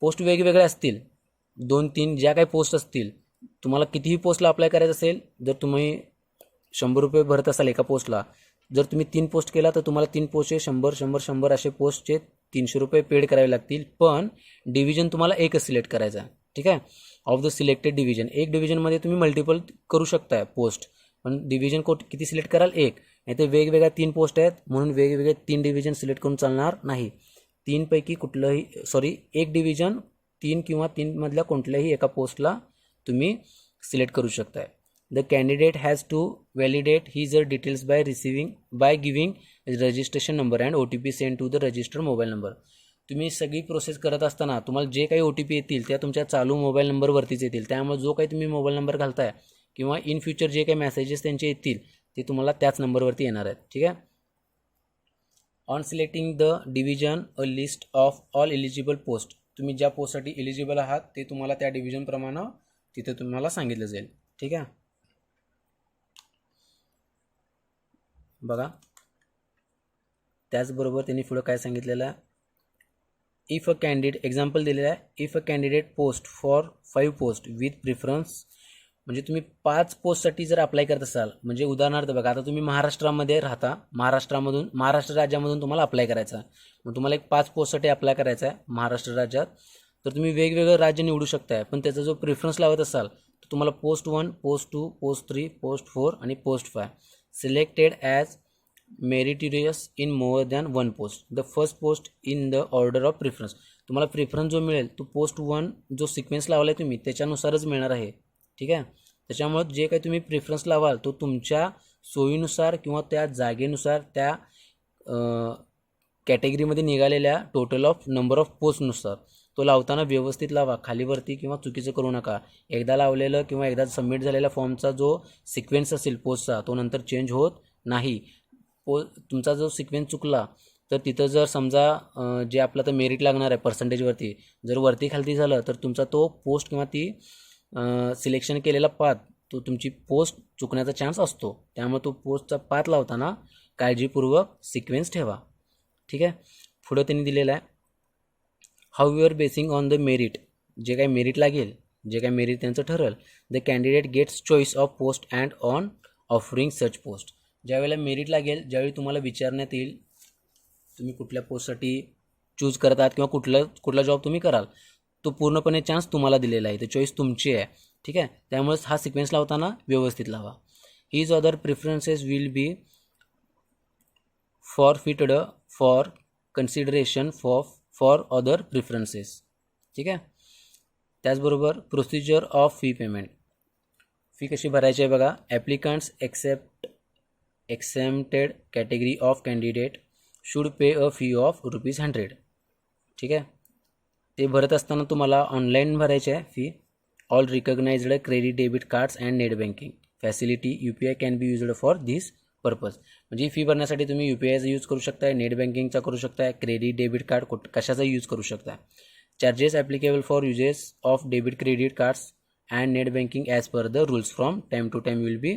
Post वेगवेगळे असतील 2-3 ज्या काही पोस्ट असतील. तुम्हाला कितीही पोस्टला अप्लाय करायचं असेल जर तुम्ही 100 रुपये भरत असाल एका पोस्टला जर तुम्ही 3 पोस्ट केला तर तुम्हाला 3 पोस्टचे 100 असे पोस्टचे 300 रुपये पेड करावे लागतील. पण डिव्हिजन तुम्हाला एकच सिलेक्ट करायचा आहे. ठीक आहे. Of the selected division. एक डिव्हिजनमध्ये तुम्ही मल्टिपल करू शकताय पोस्ट पण डिव्हिजन किती सिलेक्ट कराल एक. नाही तर वेगवेगळ्या 3 पोस्ट आहेत म्हणून वेगवेगळे 3 डिव्हिजन सिलेक्ट करून चालणार नाही. 3 पैकी कुठलंही एक डिव्हिजन 3 किंवा 3 मधल्या कोणत्याही एका पोस्टला तुम्ही सिलेक्ट करू शकताय. The candidate has to validate his details by giving registration number and OTP send to the registered mobile number. तुम्ही सगळी प्रोसेस करत असताना तुम्हाला जे काही OTP येतील त्या तुमच्या चालू मोबाईल नंबरवरतीच येतील. त्यामुळे जो काही तुम्ही मोबाईल नंबर घालताय किंवा इन फ्युचर जे काही मेसेजेस त्यांचे येतील ते तुम्हाला त्याच नंबरवरती येणार आहेत. ठीक आहे. On selecting the division a list of all eligible post. तुम्ही ज्या पोस्टसाठी एलिजिबल आहात ते तुम्हाला त्या डिव्हिजनप्रमाणे तिथे तुम्हाला सांगितलं जाईल. ठीक आहे. बघा त्याचबरोबर त्यांनी पुढं काय सांगितलेलं आहे. इफ अ कॅन्डिडेट एक्झाम्पल दिलेलं आहे. If a candidate post for 5 post with preference. म्हणजे तुम्ही 5 पोस्टसाठी जर अप्लाय करत असाल म्हणजे उदाहरणार्थ बघा आता तुम्ही महाराष्ट्रामध्ये राहता. महाराष्ट्र राज्यामधून तुम्हाला अप्लाय करायचा आहे. मग तुम्हाला एक 5 पोस्टसाठी अप्लाय करायचा आहे महाराष्ट्र राज्यात. तर तुम्ही वेगवेगळं राज्य निवडू शकताय पण त्याचा जो प्रिफरन्स लावत असाल तर तुम्हाला पोस्ट 1, पोस्ट 2, पोस्ट 3, पोस्ट 4 आणि post 5 selected as meritorious in more than 1 post. The first post in the order of preference. तुम्हाला प्रिफरन्स जो मिळेल तो पोस्ट 1 जो सिक्वेन्स लावला आहे तुम्ही त्याच्यानुसारच मिळणार आहे. ठीक आहे. त्याच्यामुळे जे काही तुम्ही प्रिफरन्स लावाल तो तुमच्या सोयीनुसार किंवा त्या जागेनुसार त्या कॅटेगरीमध्ये निघालेल्या टोटल ऑफ नंबर ऑफ पोस्टनुसार तो लावताना व्यवस्थित लावा. खालीवरती किंवा चुकीचं करू नका. एकदा लावलेलं किंवा एकदा सबमिट झालेल्या फॉर्मचा जो सिक्वेन्स असेल पोस्टचा तो नंतर चेंज होत नाही. तुमचा जो सिक्वेन्स चुकला तर तिथं जर समजा जे आपलं तर मेरिट लागणार आहे पर्सेंटेजवरती जर वरती खालती झालं तर तुमचा तो पोस्ट किंवा ती सिलेक्शन केलेला पाथ तो तुमची पोस्ट चुकण्याचा चान्स असतो. त्यामुळे तो पोस्टचा पाथ लावताना काळजीपूर्वक सिक्वेन्स ठेवा. ठीक आहे. पुढं त्यांनी दिलेलं आहे however basing on the merit. जे काही मेरिट लागेल जे काही मेरिट त्यांचं ठरेल the candidate gets choice of post and on offering such post. ज्यावेळेला मेरिट लागेल ज्यावेळी तुम्हाला विचारण्यात येईल तुम्ही कुठल्या पोस्टसाठी चूज करतात किंवा कुठला जॉब तुम्ही कराल तो पूर्णपणे चान्स तुम्हाला दिलेला आहे. ते चॉईस तुमची आहे. ठीक आहे. त्यामुळेच हा सिक्वेन्स लावताना व्यवस्थित लावा. His other preferences will be forfeited for consideration for other preferences. ठीक आहे. त्याचबरोबर procedure of fee payment. Fee कशी भरायची आहे बघा. Applicants excepted category of candidate should pay a fee of ₹100. ठीक आहे. ते भरत असताना तुम्हाला ऑनलाईन भरायचे आहे fee. All recognised credit debit cards and net banking facility UPI can be used for this purpose. म्हणजे फी भरण्यासाठी तुम्ही UPIचा यूज करू शकताय, नेट बँकिंगचा करू शकताय, क्रेडिट डेबिट कार्ड कशाचा यूज करू शकताय. Charges applicable for uses of debit credit cards and net banking as per the rules from time to time will be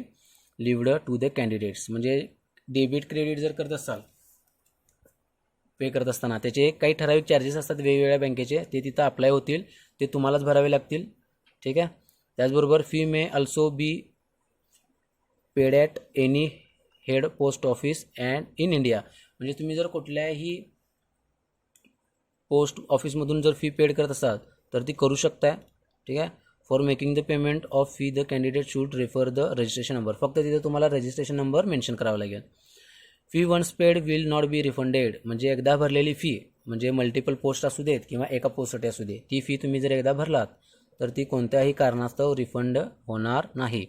levied to the candidates. म्हणजे debit credit जर करत असाल पे करत असताना त्याचे काही ठराविक चार्जेस असतात वेगवेगळ्या बँकेचे ते तिथं अप्लाय होतील ते तुम्हालाच भरावे लागतील. ठीक आहे. त्याचबरोबर fee may also be paid at any head post office and in India. म्हणजे तुम्ही जर कुठल्याही पोस्ट ऑफिसमधून जर फी पेड करत असाल तर ती करू शकताय. ठीक आहे. For making the payment of fee the candidate should refer the registration number. फक्त तिथे तुम्हाला रजिस्ट्रेशन नंबर मेन्शन करावा लागेल. Fee once paid will not be refunded. म्हणजे एकदा भरलेली फी, म्हणजे मल्टिपल पोस्ट असू देत किंवा एका पोस्टसाठी असू दे, ती फी तुम्ही जर एकदा भरलात तर ती कोणत्याही कारणास्तव रिफंड होणार नाही.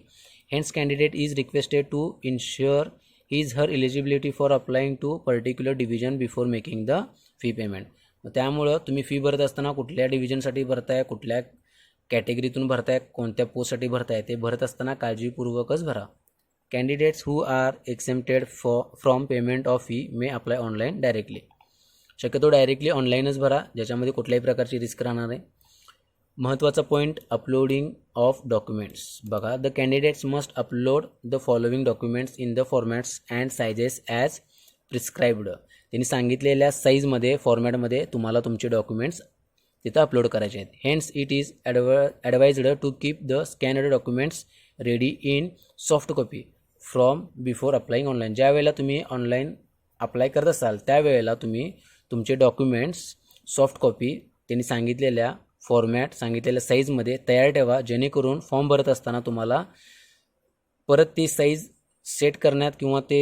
Hence candidate is requested to ensure is her eligibility for applying to particular division before making the fee payment. त्यामुळं तुम्ही फी भरत असताना कुठल्या डिव्हिजनसाठी भरताय, कुठल्या कॅटेगरीतून भरताय, कोणत्या पोस्टसाठी भरताय, ते भरत असताना काळजीपूर्वकच भरा. Candidates who are exempted from payment of fee may apply online directly. शक्यतो डायरेक्टली ऑनलाईनच भरा, ज्याच्यामध्ये कुठल्याही प्रकारची रिस्क राहणार आहे. महत्त्वाचा पॉईंट, अपलोडिंग ऑफ डॉक्युमेंट्स. बघा, the candidates must upload the following documents in the formats and sizes as prescribed. त्यांनी सांगितलेल्या साईजमध्ये, फॉर्मॅटमध्ये तुम्हाला तुमचे डॉक्युमेंट्स तिथं अपलोड करायचे आहेत. Hence it is advised to keep the scanned documents ready in soft copy from before applying online. ज्या वेळेला तुम्ही ऑनलाईन अप्लाय करत असाल त्यावेळेला तुम्ही तुमचे डॉक्युमेंट्स सॉफ्ट कॉपी त्यांनी सांगितलेल्या फॉर्मॅट, सांगितलेल्या साईजमध्ये तयार ठेवा, जेणेकरून फॉर्म भरत असताना तुम्हाला परत ती साईज सेट करण्यात किंवा ते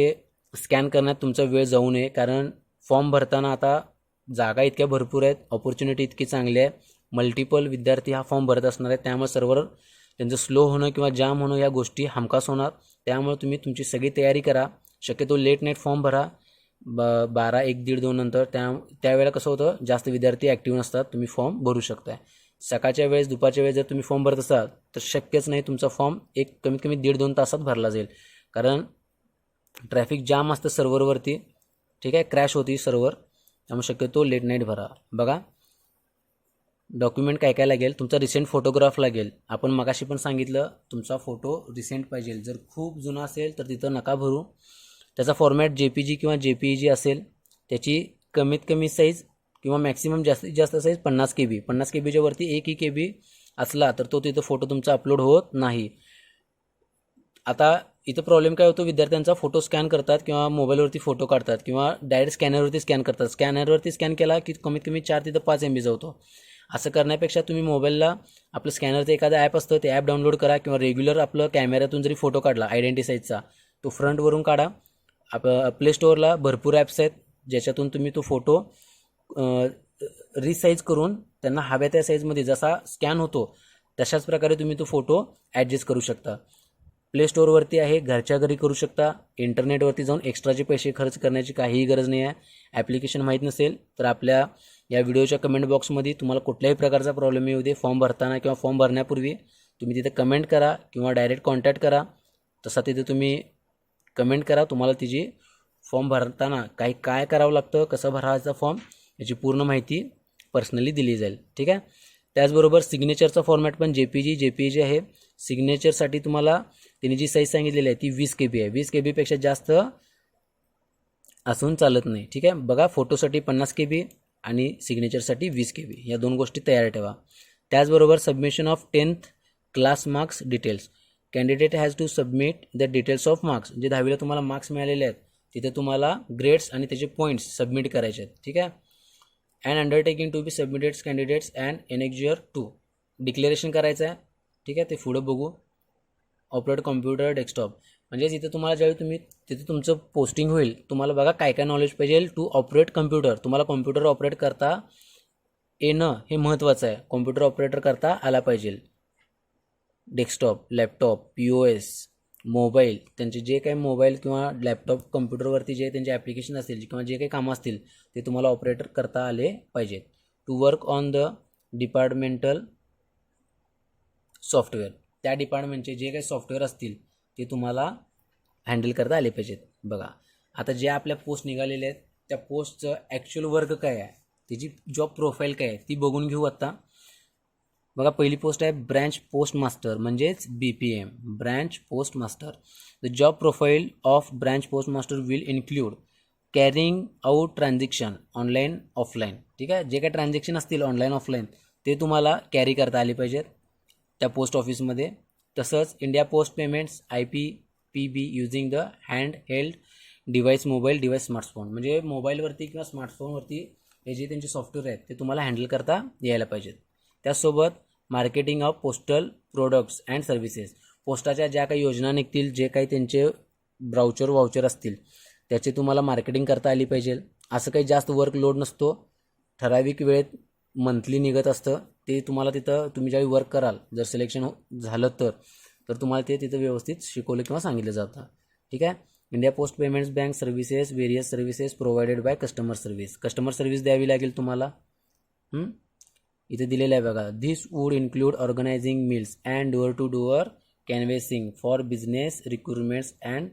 स्कॅन करण्यात तुमचा वेळ जाऊ नये. कारण फॉर्म भरताना आता जागा इतक्या भरपूर आहेत, ऑपॉर्च्युनिटी इतकी चांगली आहे, मल्टिपल विद्यार्थी हा फॉर्म भरत असणार आहेत, त्यामुळे सर्व्हर त्यांचं स्लो होणं किंवा जाम होणं या गोष्टी हमखास होणार. त्यामुळे तुम्ही तुमची सगळी तयारी करा. शक्यतो लेट नाईट फॉर्म भरा 12, 1, 1:30, 2 नंतर. त्यावेळेला कसं होतं, जास्त विद्यार्थी ॲक्टिव्ह नसतात, तुम्ही फॉर्म भरू शकताय. सकाळच्या वेळेस, दुपारच्या वेळेस जर तुम्ही फॉर्म भरत असाल तर शक्यच नाही तुमचा फॉर्म कमीत कमी 1.5-2 तासात भरला जाईल. कारण ट्रॅफिक जाम असतं सर्व्हरवरती. ठीक आहे, क्रॅश होती सर्व्हर, त्यामुळे शक्यतो लेट नाईट भरा. बघा, डॉक्युमेंट काय काय लागेल, तुमचा रिसेंट फोटोग्राफ लागेल. आपण मगाशी पण सांगितलं तुमचा फोटो रिसेंट पाहिजे. जर खूप जुना असेल तर तिथं नका भरू. त्याचा फॉर्मॅट JPG किंवा JPEG असेल. त्याची कमीत कमी साईज किंवा मॅक्सिमम जास्तीत जास्त साईज 50 KB. 50 KBच्या वरती 1 KB असला तर तो तिथं फोटो तुमचा अपलोड होत नाही. आता इथं प्रॉब्लेम काय होतो, विद्यार्थ्यांचा फोटो स्कॅन करतात किंवा मोबाईलवरती फोटो काढतात किंवा डायरेक्ट स्कॅनरवरती स्कॅन करतात. स्कॅनरवरती स्कॅन केला की कमीत कमी 4 ते 5 MB जातो. असं करण्यापेक्षा तुम्ही मोबाईलला आपलं स्कॅनरचं एखादं ॲप असतं, ते ॲप डाउनलोड करा किंवा रेग्युलर आपलं कॅमेऱ्यातून जरी फोटो काढला आयडेंटिटी साईजचा, तो फ्रंटवरून काढा. प्ले स्टोअरला भरपूर ॲप्स आहेत ज्याच्यातून तुम्ही तो फोटो रिसाईज करून त्यांना हव्या त्या साईजमध्ये जसा स्कॅन होतो तशाच प्रकारे तुम्ही तो फोटो ॲडजस्ट करू शकता. प्ले स्टोअरवरती आहे, घरच्या घरी करू शकता. इंटरनेटवरती जाऊन एक्स्ट्राचे पैसे खर्च करण्याची काहीही गरज नाही आहे. ॲप्लिकेशन माहीत नसेल तर आपल्या या व्हिडिओच्या कमेंट बॉक्समध्ये तुम्हाला कुठल्याही प्रकारचा प्रॉब्लेम येऊ दे, फॉर्म भरताना किंवा फॉर्म भरण्यापूर्वी तुम्ही तिथे कमेंट करा किंवा डायरेक्ट कॉन्टॅक्ट करा. तसा तिथे तुम्ही कमेंट करा, तुम्हाला तिची फॉर्म भरताना काय करावं लागतं, कसं भरायचा फॉर्म याची पूर्ण माहिती पर्सनली दिली जाईल. ठीक आहे. त्याचबरोबर सिग्नेचरचा फॉर्मॅट पण JPG आहे. सिग्नेचरसाठी तुम्हाला त्यांनी जी साईज सांगितलेली आहे ती 20 KB आहे. 20 KBपेक्षा जास्त असून चालत नाही. ठीक आहे. बघा, फोटोसाठी 50 KB आणि सिग्नेचरसाठी 20 KB, या दोन गोष्टी तयार ठेवा. त्याचबरोबर submission of 10th class marks details. Candidate has to submit the details of marks. जे 10वीला तुम्हाला मार्क्स मिळालेले आहेत तिथे तुम्हाला ग्रेड्स आणि त्याचे पॉईंट्स सबमिट करायचे आहेत. ठीक आहे. And undertaking to be submitted candidates and annexure two. Declaration करायचं आहे. ठीक आहे, ते पुढं बघू. ऑपरेट कॉम्प्युटर डेस्कटॉप, म्हणजे जिथे तुम्हाला ज्यावेळी तुम्ही तिथे तुमचं पोस्टिंग होईल, तुम्हाला बघा काय काय नॉलेज पाहिजे. टू ऑपरेट कम्प्युटर, तुम्हाला कॉम्प्युटर ऑपरेट करता येणं हे महत्त्वाचं आहे. कॉम्प्युटर ऑपरेटर करता आला पाहिजे. डेस्कटॉप, लॅपटॉप, POS, मोबाईल, त्यांचे जे काही मोबाईल किंवा लॅपटॉप कम्प्युटरवरती जे त्यांचे ॲप्लिकेशन असतील किंवा जे काही कामं असतील ते तुम्हाला ऑपरेटर करता आले पाहिजेत. To work on the departmental software, त्या डिपार्टमेंटचे जे काही सॉफ्टवेअर असतील ते तुम्हाला हँडल करता आले पाहिजेत. बघा, आता जे आपल्या पोस्ट निघालेले आहेत त्या पोस्टचं ॲक्च्युअल वर्क काय आहे, त्याची जॉब प्रोफाईल काय आहे ती बघून घेऊ आत्ता. बघा, पहिली पोस्ट आहे ब्रँच पोस्ट मास्टर, म्हणजेच BPM, branch post master. The job profile of branch post master will include carrying out transaction online offline. ठीक आहे, जे काही ट्रान्झॅक्शन असतील ऑनलाईन ऑफलाईन ते तुम्हाला कॅरी करता आले पाहिजेत त्या पोस्ट ऑफिसमध्ये. तसंच India post payments IPPB using the hand held device, mobile device, smartphone, म्हणजे मोबाईलवरती किंवा स्मार्टफोनवरती हे जे त्यांचे सॉफ्टवेअर आहेत ते तुम्हाला हँडल करता यायला पाहिजेत. त्याचसोबत marketing of postal products and services, पोस्टाच्या ज्या काही योजना निघतील, जे काही त्यांचे वाउचर असतील त्याची तुम्हाला मार्केटिंग करता आली पाहिजे. असं काही जास्त वर्कलोड नसतो, ठराविक वेळेत मंथली निघत असतं. ते तुम्हाला तिथं तुम्ही ज्यावेळी वर्क कराल, जर सिलेक्शन झालं तर तुम्हाला ते तिथं व्यवस्थित शिकवलं किंवा सांगितलं जातं. ठीक आहे. India post payments bank services, various services provided by customer service द्यावी लागेल तुम्हाला. इथे दिलेलं आहे बघा. This would include organizing meals and door to door canvassing for business recruitments and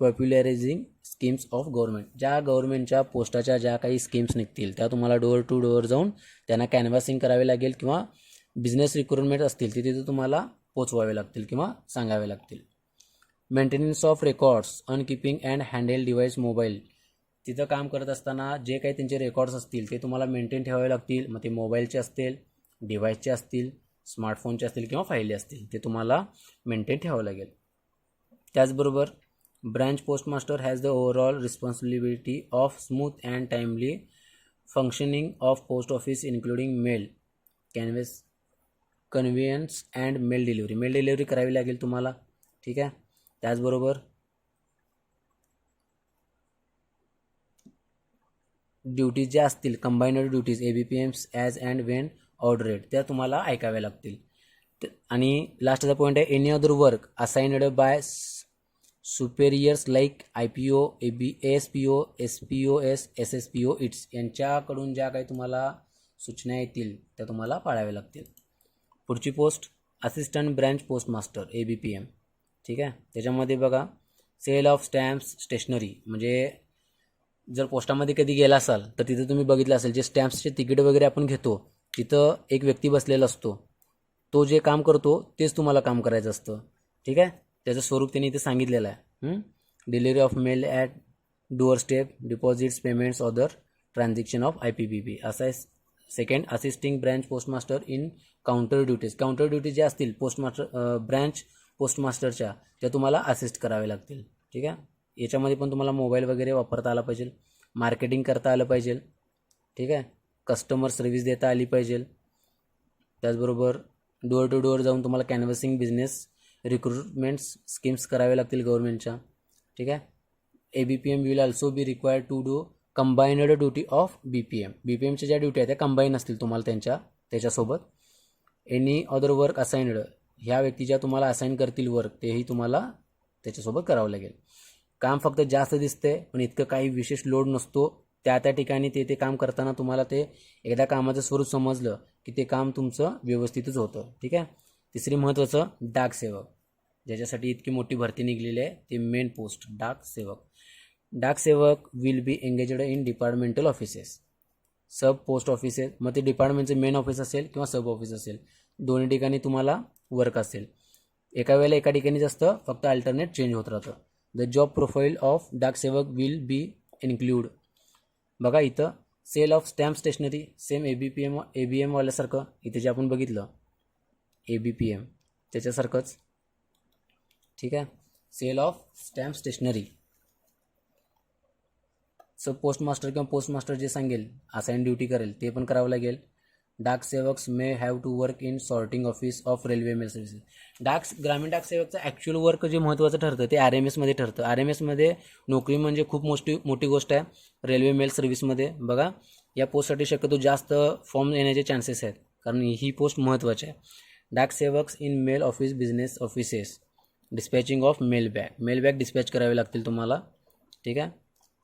popularizing schemes of government. ज्या गव्हर्नमेंटच्या पोस्टाच्या ज्या काही स्कीम्स निघतील त्या तुम्हाला डोअर टू डोअर जाऊन त्यांना कॅनव्हासिंग करावे लागेल, किंवा बिझनेस रिक्रुटमेंट असतील ते तिथे तुम्हाला पोचवावे लागतील किंवा सांगावे लागतील. Maintenance of records, upkeeping and handle device mobile. तिथं काम करत असताना जे काही त्यांचे रेकॉर्ड्स असतील ते तुम्हाला मेंटेन ठेवावे लागतील. मग ते मोबाईलचे असतील, डिव्हाइसचे असतील, स्मार्टफोनचे असतील किंवा फाईली असतील, ते तुम्हाला मेंटेन ठेवावं लागेल. त्याचबरोबर branch postmaster has the overall responsibility of smooth and timely functioning of post office including mail conveyance and mail delivery करावी लागेल तुम्हाला. ठीक आहे. त्याचबरोबर ड्युटीज ज्या असतील, combined duties ABPMs as and when ordered, त्या तुम्हाला ऐकाव्या लागतील. आणि लास्टचा पॉईंट आहे, any other work assigned by superiors like IPO, ASPO, SPOS, SSPO it's, यांच्याकडून ज्या काही तुम्हाला सूचना येतील त्या तुम्हाला पाळाव्या लागतील. पुढची post assistant branch postmaster ABPM. ठीक आहे. त्याच्यामध्ये बघा, सेल ऑफ स्टॅम्प्स स्टेशनरी, म्हणजे जर पोस्टामध्ये कधी गेला असाल तर तिथे तुम्ही बघितलं असेल, जे स्टॅम्प्सचे तिकीट वगैरे आपण घेतो तिथं एक व्यक्ती बसलेला असतो. तो जे काम करतो तेच तुम्हाला काम करायचं असतं. ठीक आहे. त्याचं स्वरूप त्यांनी इथे सांगितलेलं आहे. Delivery of male at door step, deposits, payments, other transaction of IPPB असं आहे. Second, assisting branch postmaster in counter duties ज्या असतील ब्रँच पोस्टमास्टरच्या, त्या तुम्हाला असिस्ट करावे लागतील. ठीक आहे. याच्यामध्ये पण तुम्हाला मोबाईल वगैरे वापरता आला पाहिजे, मार्केटिंग करता आलं पाहिजे. ठीक आहे. कस्टमर सर्व्हिस देता आली पाहिजे. त्याचबरोबर डोअर टू डोअर जाऊन तुम्हाला कॅनव्हासिंग बिझनेस रिक्रुटमेंट्स स्कीम्स करावे लागतील गव्हर्नमेंटच्या. ठीक आहे. ABPM will also be required to do combined duty of BPMच्या ज्या ड्युटी आहेत त्या कंबाईन असतील तुम्हाला त्याच्यासोबत. एनी अदर वर्क असाइन्ड, ह्या व्यक्ती ज्या तुम्हाला असाइन करतील वर्क तेही तुम्हाला त्याच्यासोबत करावं लागेल. काम फक्त जास्त दिसते पण इतकं काही विशेष लोड नसतो. त्या ठिकाणी ते काम करताना तुम्हाला ते एकदा कामाचं स्वरूप समजलं की ते काम तुमचं व्यवस्थितच होतं. ठीक आहे. तिसरी महत्त्वाचं, डाकसेवक, ज्याच्यासाठी इतकी मोठी भरती निघलेली आहे, ते main post dak sevak will be engaged in departmental offices, sub post offices. मग ते डिपार्टमेंटचं मेन ऑफिस असेल किंवा सब ऑफिस असेल, दोन्ही ठिकाणी तुम्हाला वर्क असेल. एका वेळेला एका ठिकाणीच असतं, फक्त अल्टरनेट चेंज होत राहतं. The job profile of dak sevak will be include, बघा इथं sale of stamp stationery, same ABM वाल्यासारखं इथे जे आपण बघितलं ABPM त्याच्यासारखंच. ठीक आहे. Sale of stamp stationery, sub postmaster किंवा पोस्टमास्टर जे सांगेल असाइन ड्युटी करेल ते पण करावं लागेल. डाकसेवक्स may have to work in sorting office of railway mail services. ग्रामीण डाकसेवकचं ॲक्च्युअल वर्क जे महत्त्वाचं ठरतं ते RMSमध्ये ठरतं. RMSमध्ये नोकरी म्हणजे खूप मोठी गोष्ट आहे. रेल्वे मेल सर्व्हिसमध्ये बघा, या पोस्टसाठी शक्यतो जास्त फॉर्म येण्याचे चान्सेस आहेत, कारण ही पोस्ट महत्त्वाची आहे. डाकसेवक्स in mail office business offices, dispatching of mail bag dispatch करावे लागतील तुम्हाला. ठीक आहे.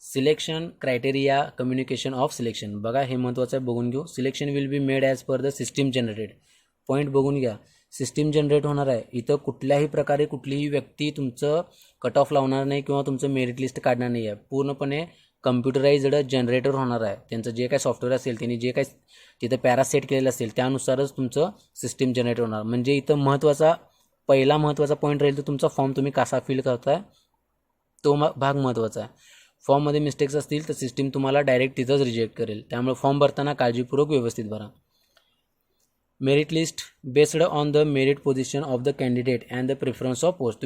Selection criteria, communication of selection, बघा हे महत्त्वाचं आहे, बघून घेऊ. Selection will be made as per the system generated, point बघून घ्या. सिस्टीम जनरेट होणार आहे, इथं कुठल्याही प्रकारे कुठलीही व्यक्ती तुमचं कट ऑफ लावणार नाही किंवा तुमचं मेरिट लिस्ट काढणार नाही आहे. पूर्णपणे कम्प्युटराइज्ड जनरेटर होणार आहे. त्यांचं जे काही सॉफ्टवेअर असेल, त्यांनी जे काही तिथं पॅरा सेट केलेलं असेल त्यानुसारच तुमचं सिस्टीम जनरेट होणार. म्हणजे इथं पहिला महत्त्वाचा पॉईंट राहील तर तुमचा फॉर्म तुम्ही कसा फिल करताय तो भाग महत्त्वाचा आहे. फॉर्ममध्ये मिस्टेक्स असतील तर सिस्टीम तुम्हाला डायरेक्ट तिथंच रिजेक्ट करेल. त्यामुळे फॉर्म भरताना काळजीपूर्वक व्यवस्थित भरा. Merit list based on the merit position of the candidate and the preference of post,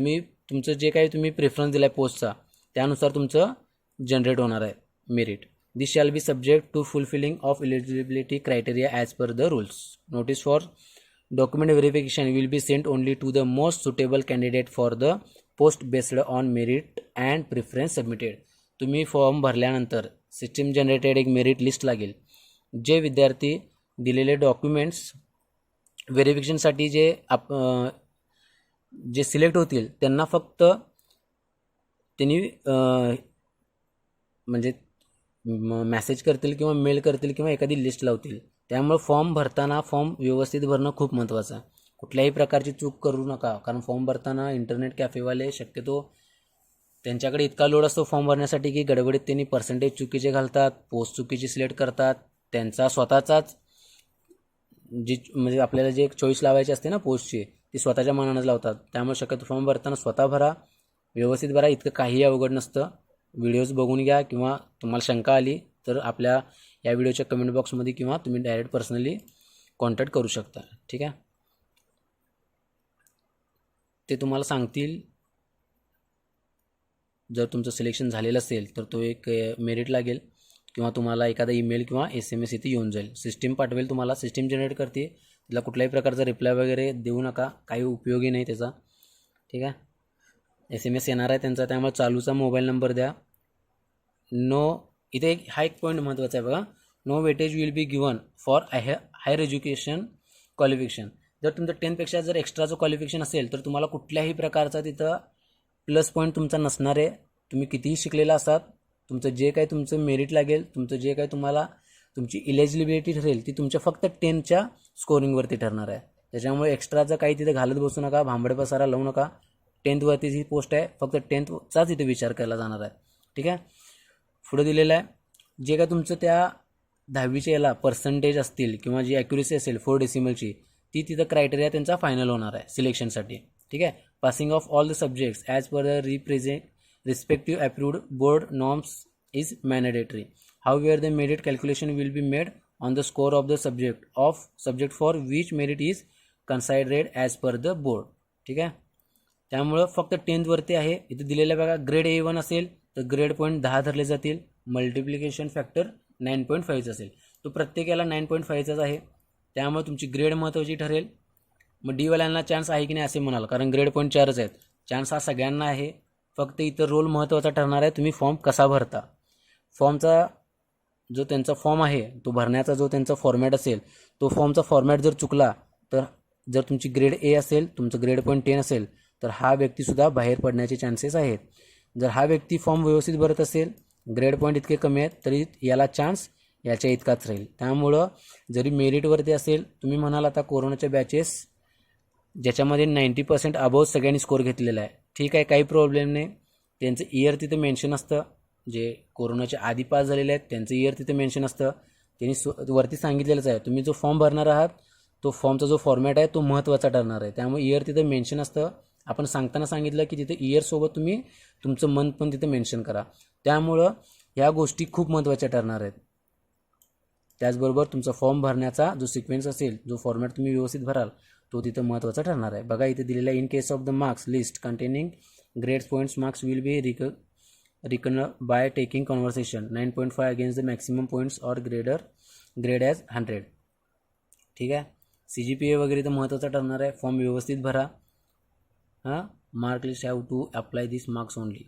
तुमचं जे काही तुम्ही प्रेफरन्स दिला आहे पोस्टचा त्यानुसार तुमचं जनरेट होणार आहे merit. This shall be subject to fulfilling of eligibility criteria as per the rules. Notice for document verification will be sent only to the most suitable candidate for the post based on merit and preference submitted. तुम्ही form भरल्यानंतर system generated एक merit list लागेल. जे विद्यार्थी दिलेले documents व्हेरिफिकेशनसाठी जे select होतील त्यांना फक्त त्यांनी म्हणजे मेसेज करतील किंवा मेल करतील किंवा एखादी लिस्ट लावतील. त्यामुळे फॉर्म भरताना फॉर्म व्यवस्थित भरणं खूप महत्त्वाचं आहे. कुठल्याही प्रकारची चूक करू नका, कारण फॉर्म भरताना इंटरनेट कॅफेवाले शक्यतो त्यांच्याकडे इतका लोड असतो फॉर्म भरण्यासाठी की गडबडीत त्यांनी पर्सेंटेज चुकीचे घालतात, पोस्ट चुकीची सिलेक्ट करतात, त्यांचा स्वतःचाच म्हणजे आपल्याला जे एक चॉईस लावायची असते ना पोस्टची ती स्वतःच्या मनानंच लावतात. त्यामुळे शक्यतो फॉर्म भरताना स्वतः भरा, व्यवस्थित भरा, इतकं काही अवघड नसतं. व्हिडिओज बघून घ्या किंवा तुम्हाला शंका आली तर आपल्या या व्हिडिओच्या कमेंट बॉक्समध्ये किंवा तुम्ही डायरेक्ट पर्सनली कॉन्टॅक्ट करू शकता. ठीक आहे, ते तुम्हाला सांगतील. जर तुमचं सिलेक्शन झालेलं असेल तर तो एक मेरिट लागेल किंवा तुम्हाला एखादा ईमेल किंवा SMS इथे येऊन जाईल. सिस्टीम पाठवेल तुम्हाला, सिस्टीम जनरेट करते, तिला कुठल्याही प्रकारचा रिप्लाय वगैरे देऊ नका, काही उपयोगी नाही त्याचा. ठीक आहे, SMS येणार आहे त्यांचा, त्यामुळे चालूचा मोबाईल नंबर द्या. इथे हा एक पॉईंट महत्त्वाचा आहे बघा. No weightage will be given for higher education qualification. जर तुमचं 10पेक्षा जर एक्स्ट्राचं क्वालिफिकेशन असेल तर तुम्हाला कुठल्याही प्रकारचा तिथं प्लस पॉईंट तुमचा नसणार आहे. तुम्ही कितीही शिकलेला असाल, तुमचं जे काही तुमचं मेरिट लागेल, तुमचं जे काही तुम्हाला तुमची इलिजिबिलिटी ठरेल ती तुमच्या फक्त 10च्या स्कोरिंगवरती ठरणार आहे. त्याच्यामुळे एक्स्ट्राचं काही तिथे घालत बसू नका, भांबड पसारा लावू नका. 10थवरतीच ही पोस्ट आहे, फक्त 10थचाच इथे विचार केला जाणार आहे. ठीक आहे, पुढे दिलेलं आहे जे काय तुमचं त्या 10वीच्या याला पर्सेंटेज असतील किंवा जी ॲक्युरेसी असेल 4 डेसिमलची ती तिथं क्रायटेरिया त्यांचा फायनल होणार आहे सिलेक्शनसाठी. ठीक आहे, passing of all the subjects as per the respective approved board norms is mandatory. However the merit calculation will be made on the score of the subject for which merit is considered as per the board. ठीक आहे, त्यामुळं फक्त 10थवरती आहे. इथे दिलेलं बघा, grade A1 असेल तर ग्रेड पॉईंट 10 धरले जातील. मल्टिप्लिकेशन फॅक्टर 9.5 असेल, तो प्रत्येकाला 9.5चाच आहे. त्यामुळे तुमची ग्रेड महत्त्वाची ठरेल. मग डीवाल्यांना चान्स आहे की नाही असे म्हणाल, कारण ग्रेड पॉईंट 4च आहेत. चान्स हा सगळ्यांना आहे, फक्त इतर रोल महत्त्वाचा ठरणार आहे तुम्ही फॉर्म कसा भरता. फॉर्मचा जो त्यांचा फॉर्म आहे तो भरण्याचा जो त्यांचा फॉर्मॅट असेल तो फॉर्मचा फॉर्मॅट जर चुकला तर जर तुमची ग्रेड A असेल, तुमचं ग्रेड पॉईंट 10 असेल तर हा व्यक्तीसुद्धा बाहेर पडण्याचे चान्सेस आहेत. जर हा व्यक्ती फॉर्म व्यवस्थित भरत असेल, ग्रेड पॉईंट इतके कमी आहेत तरी याला चान्स याच्या इतकाच राहील. त्यामुळं जरी मेरिटवरती असेल, तुम्ही म्हणाल आता कोरोनाच्या बॅचेस ज्याच्यामध्ये 90% अबोव सगळ्यांनी स्कोर घेतलेला आहे, ठीक आहे, काही प्रॉब्लेम नाही. त्यांचं इयर तिथं मेन्शन असतं, जे कोरोनाच्या आधी पास झालेले आहेत त्यांचं इयर तिथं मेन्शन असतं. त्यांनी वरती सांगितलेलंच आहे, तुम्ही जो फॉर्म भरणार आहात तो फॉर्मचा जो फॉर्मॅट आहे तो महत्त्वाचा ठरणार आहे. त्यामुळे इयर तिथं मेन्शन असतं. आपण सांगताना सांगितलं की तिथे इयरसोबत तुम्ही तुमचं मंथ पण तिथं मेन्शन करा. त्यामुळं ह्या गोष्टी खूप महत्त्वाच्या ठरणार आहेत. त्याचबरोबर तुमचा फॉर्म भरण्याचा जो सिक्वेन्स असेल, जो फॉर्मॅट तुम्ही व्यवस्थित भराल तो तिथं महत्त्वाचा ठरणार आहे. बघा इथे दिलेला in case of the marks list containing grades points marks will be reckon by taking conversation 9.5 against the maximum points or grade as 100. ठीक आहे, CGPA वगैरे तर महत्त्वाचा ठरणार आहे. फॉर्म व्यवस्थित भरा. Mark list have to apply this marks only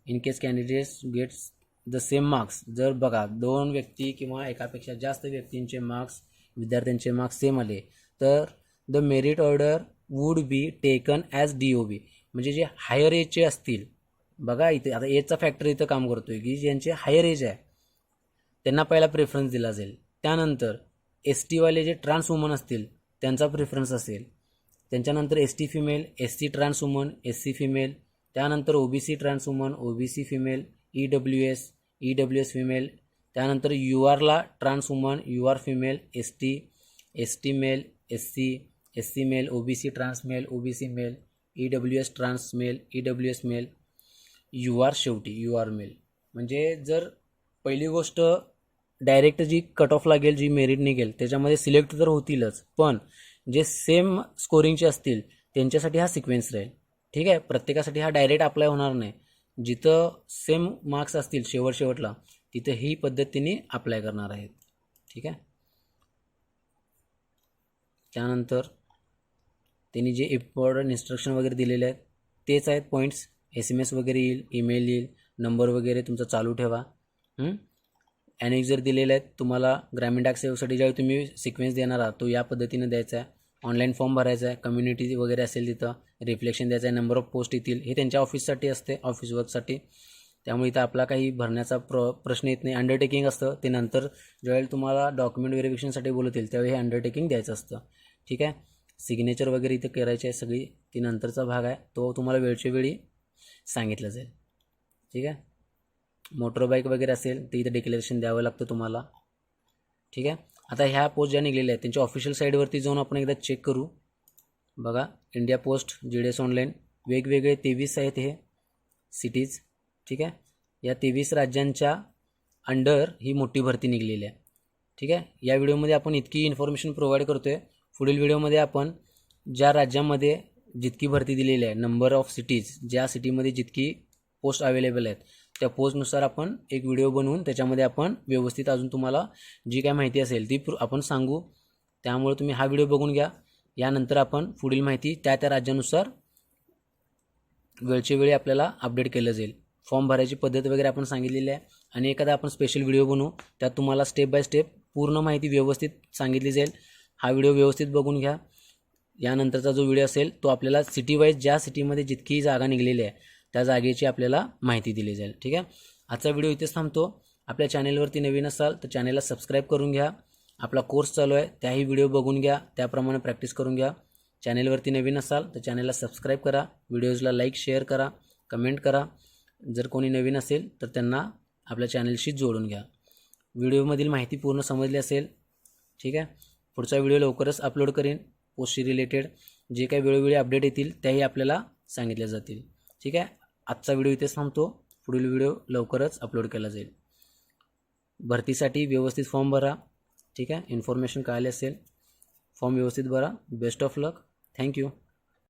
in case candidates gets the same marks. जर बघा 2 व्यक्ती किंवा एकापेक्षा जास्त व्यक्तींचे मार्क्स, विद्यार्थ्यांचे मार्क्स सेम आले तर the merit order would be taken as DOB. म्हणजे जे हायर एजचे असतील, बघा इथे आता एजचा फॅक्टर इथं काम करतोय की ज्यांचे हायर एज आहे त्यांना पहिला प्रेफरन्स दिला जाईल. त्यानंतर STवाले जे ट्रान्स वुमन असतील त्यांचा प्रेफरन्स असेल. त्यांच्यानंतर ST female, SC trans woman, SC female. त्यानंतर OBC trans woman, OBC female, EWS female. त्यानंतर URला trans woman, UR female, ST male, SC male, OBC trans male, OBC male, EWS trans male, EWS male, UR शेवटी UR male. म्हणजे जर पहिली गोष्ट direct जी cut off लागेल, जी merit निघेल त्याच्यामध्ये सिलेक्ट तर होतीलच, पण जे सेम स्कोरिंगचे असतील त्यांच्यासाठी हा सिक्वेन्स राहील. ठीक आहे, प्रत्येकासाठी हा डायरेक्ट अप्लाय होणार नाही. जिथं सेम मार्क्स असतील शेवटला तिथं ही पद्धतीने अप्लाय करणार आहेत. ठीक आहे. त्यानंतर त्यांनी जे इम्पॉर्टंट इन्स्ट्रक्शन वगैरे दिलेले आहेत तेच आहेत पॉईंट्स. SMS वगैरे येईल, ईमेल येईल, नंबर वगैरे तुमचा चालू ठेवा. ॲनेक्स जर दिलेले आहेत तुम्हाला ग्रामीण डाक सेवेसाठी ज्यावेळी तुम्ही सिक्वेन्स देणार आहात तो या पद्धतीने द्यायचा आहे. ऑनलाईन फॉर्म भरायचा आहे, कम्युनिटी वगैरे असेल तिथं रिफ्लेक्शन द्यायचं आहे, नंबर ऑफ पोस्ट येतील, हे त्यांच्या ऑफिससाठी असते, ऑफिस वर्कसाठी. त्यामुळे इथं आपला काही भरण्याचा प्रश्न येत नाही. अंडरटेकिंग असतं ते नंतर ज्यावेळेला तुम्हाला डॉक्युमेंट व्हेरिफिकेशनसाठी बोलवतील त्यावेळी हे अंडरटेकिंग द्यायचं असतं. ठीक आहे. सिग्नेचर वगैरे इथं करायची आहे सगळी, ती नंतरचा भाग आहे, तो तुम्हाला वेळच्या वेळी सांगितलं जाईल. ठीक आहे. मोटर बाईक वगैरे असेल तर इथं डिक्लेरेशन द्यावं लागतं तुम्हाला. ठीक आहे. आता ह्या पोस्ट ज्या निघलेल्या आहेत त्यांच्या ऑफिशियल साईडवरती जाऊन आपण एकदा चेक करू. बघा, इंडिया पोस्ट, GDS ऑनलाईन, वेगवेगळे 23 आहेत हे सिटीज. ठीक आहे. या 23 राज्यांच्या अंडर ही मोठी भरती निघलेली आहे. ठीक आहे. या व्हिडिओमध्ये आपण इतकी इन्फॉर्मेशन प्रोव्हाइड करतोय. पुढील व्हिडिओमध्ये आपण ज्या राज्यामध्ये जितकी भरती दिलेली आहे, नंबर ऑफ सिटीज, ज्या सिटीमध्ये जितकी पोस्ट अवेलेबल आहेत त्या पोस्टनुसार आपण एक व्हिडिओ बनवून त्याच्यामध्ये आपण व्यवस्थित अजून तुम्हाला जी काय माहिती असेल ती आपण सांगू. त्यामुळे तुम्ही हा व्हिडिओ बघून घ्या. यानंतर आपण पुढील माहिती त्या राज्यानुसार वेळच्या वेळी आपल्याला अपडेट केलं जाईल. फॉर्म भरायची पद्धत वगैरे आपण सांगितलेली आहे आणि एखादा आपण स्पेशल व्हिडिओ बनवू त्यात तुम्हाला स्टेप बाय स्टेप पूर्ण माहिती व्यवस्थित सांगितली जाईल. हा व्हिडिओ व्यवस्थित बघून घ्या. यानंतरचा जो व्हिडिओ असेल तो आपल्याला सिटी वाईज ज्या सिटीमध्ये जितकी जागा निघलेली आहे त्या जागेची आपल्याला माहिती दिली जाईल. ठीक आहे. आजचा व्हिडिओ इथेच थांबतो. आपल्या चॅनेलवरती नवीन असाल तर चॅनेलला सबस्क्राईब करून घ्या. आपला कोर्स चालू आहे त्याही व्हिडिओ बघून घ्या, त्याप्रमाणे प्रॅक्टिस करून घ्या. चॅनेलवरती नवीन असाल तर चॅनेलला सबस्क्राईब करा, व्हिडिओजला लाईक शेअर करा, कमेंट करा. जर कोणी नवीन असेल तर त्यांना आपल्या चॅनेलशी जोडून घ्या. व्हिडिओमधील माहिती पूर्ण समजली असेल. ठीक आहे. पुढचा व्हिडिओ लवकरच अपलोड करेन. पोस्टशी रिलेटेड जे काही वेळोवेळी अपडेट येतील त्याही आपल्याला सांगितल्या जातील. ठीक आहे. आजचा व्हिडिओ इथेच थांबतो. पुढील व्हिडिओ लवकरच अपलोड केला जाईल. भरतीसाठी व्यवस्थित फॉर्म भरा. ठीक आहे. इन्फॉर्मेशन कळाली असेल, फॉर्म व्यवस्थित भरा. Best of luck. थँक्यू.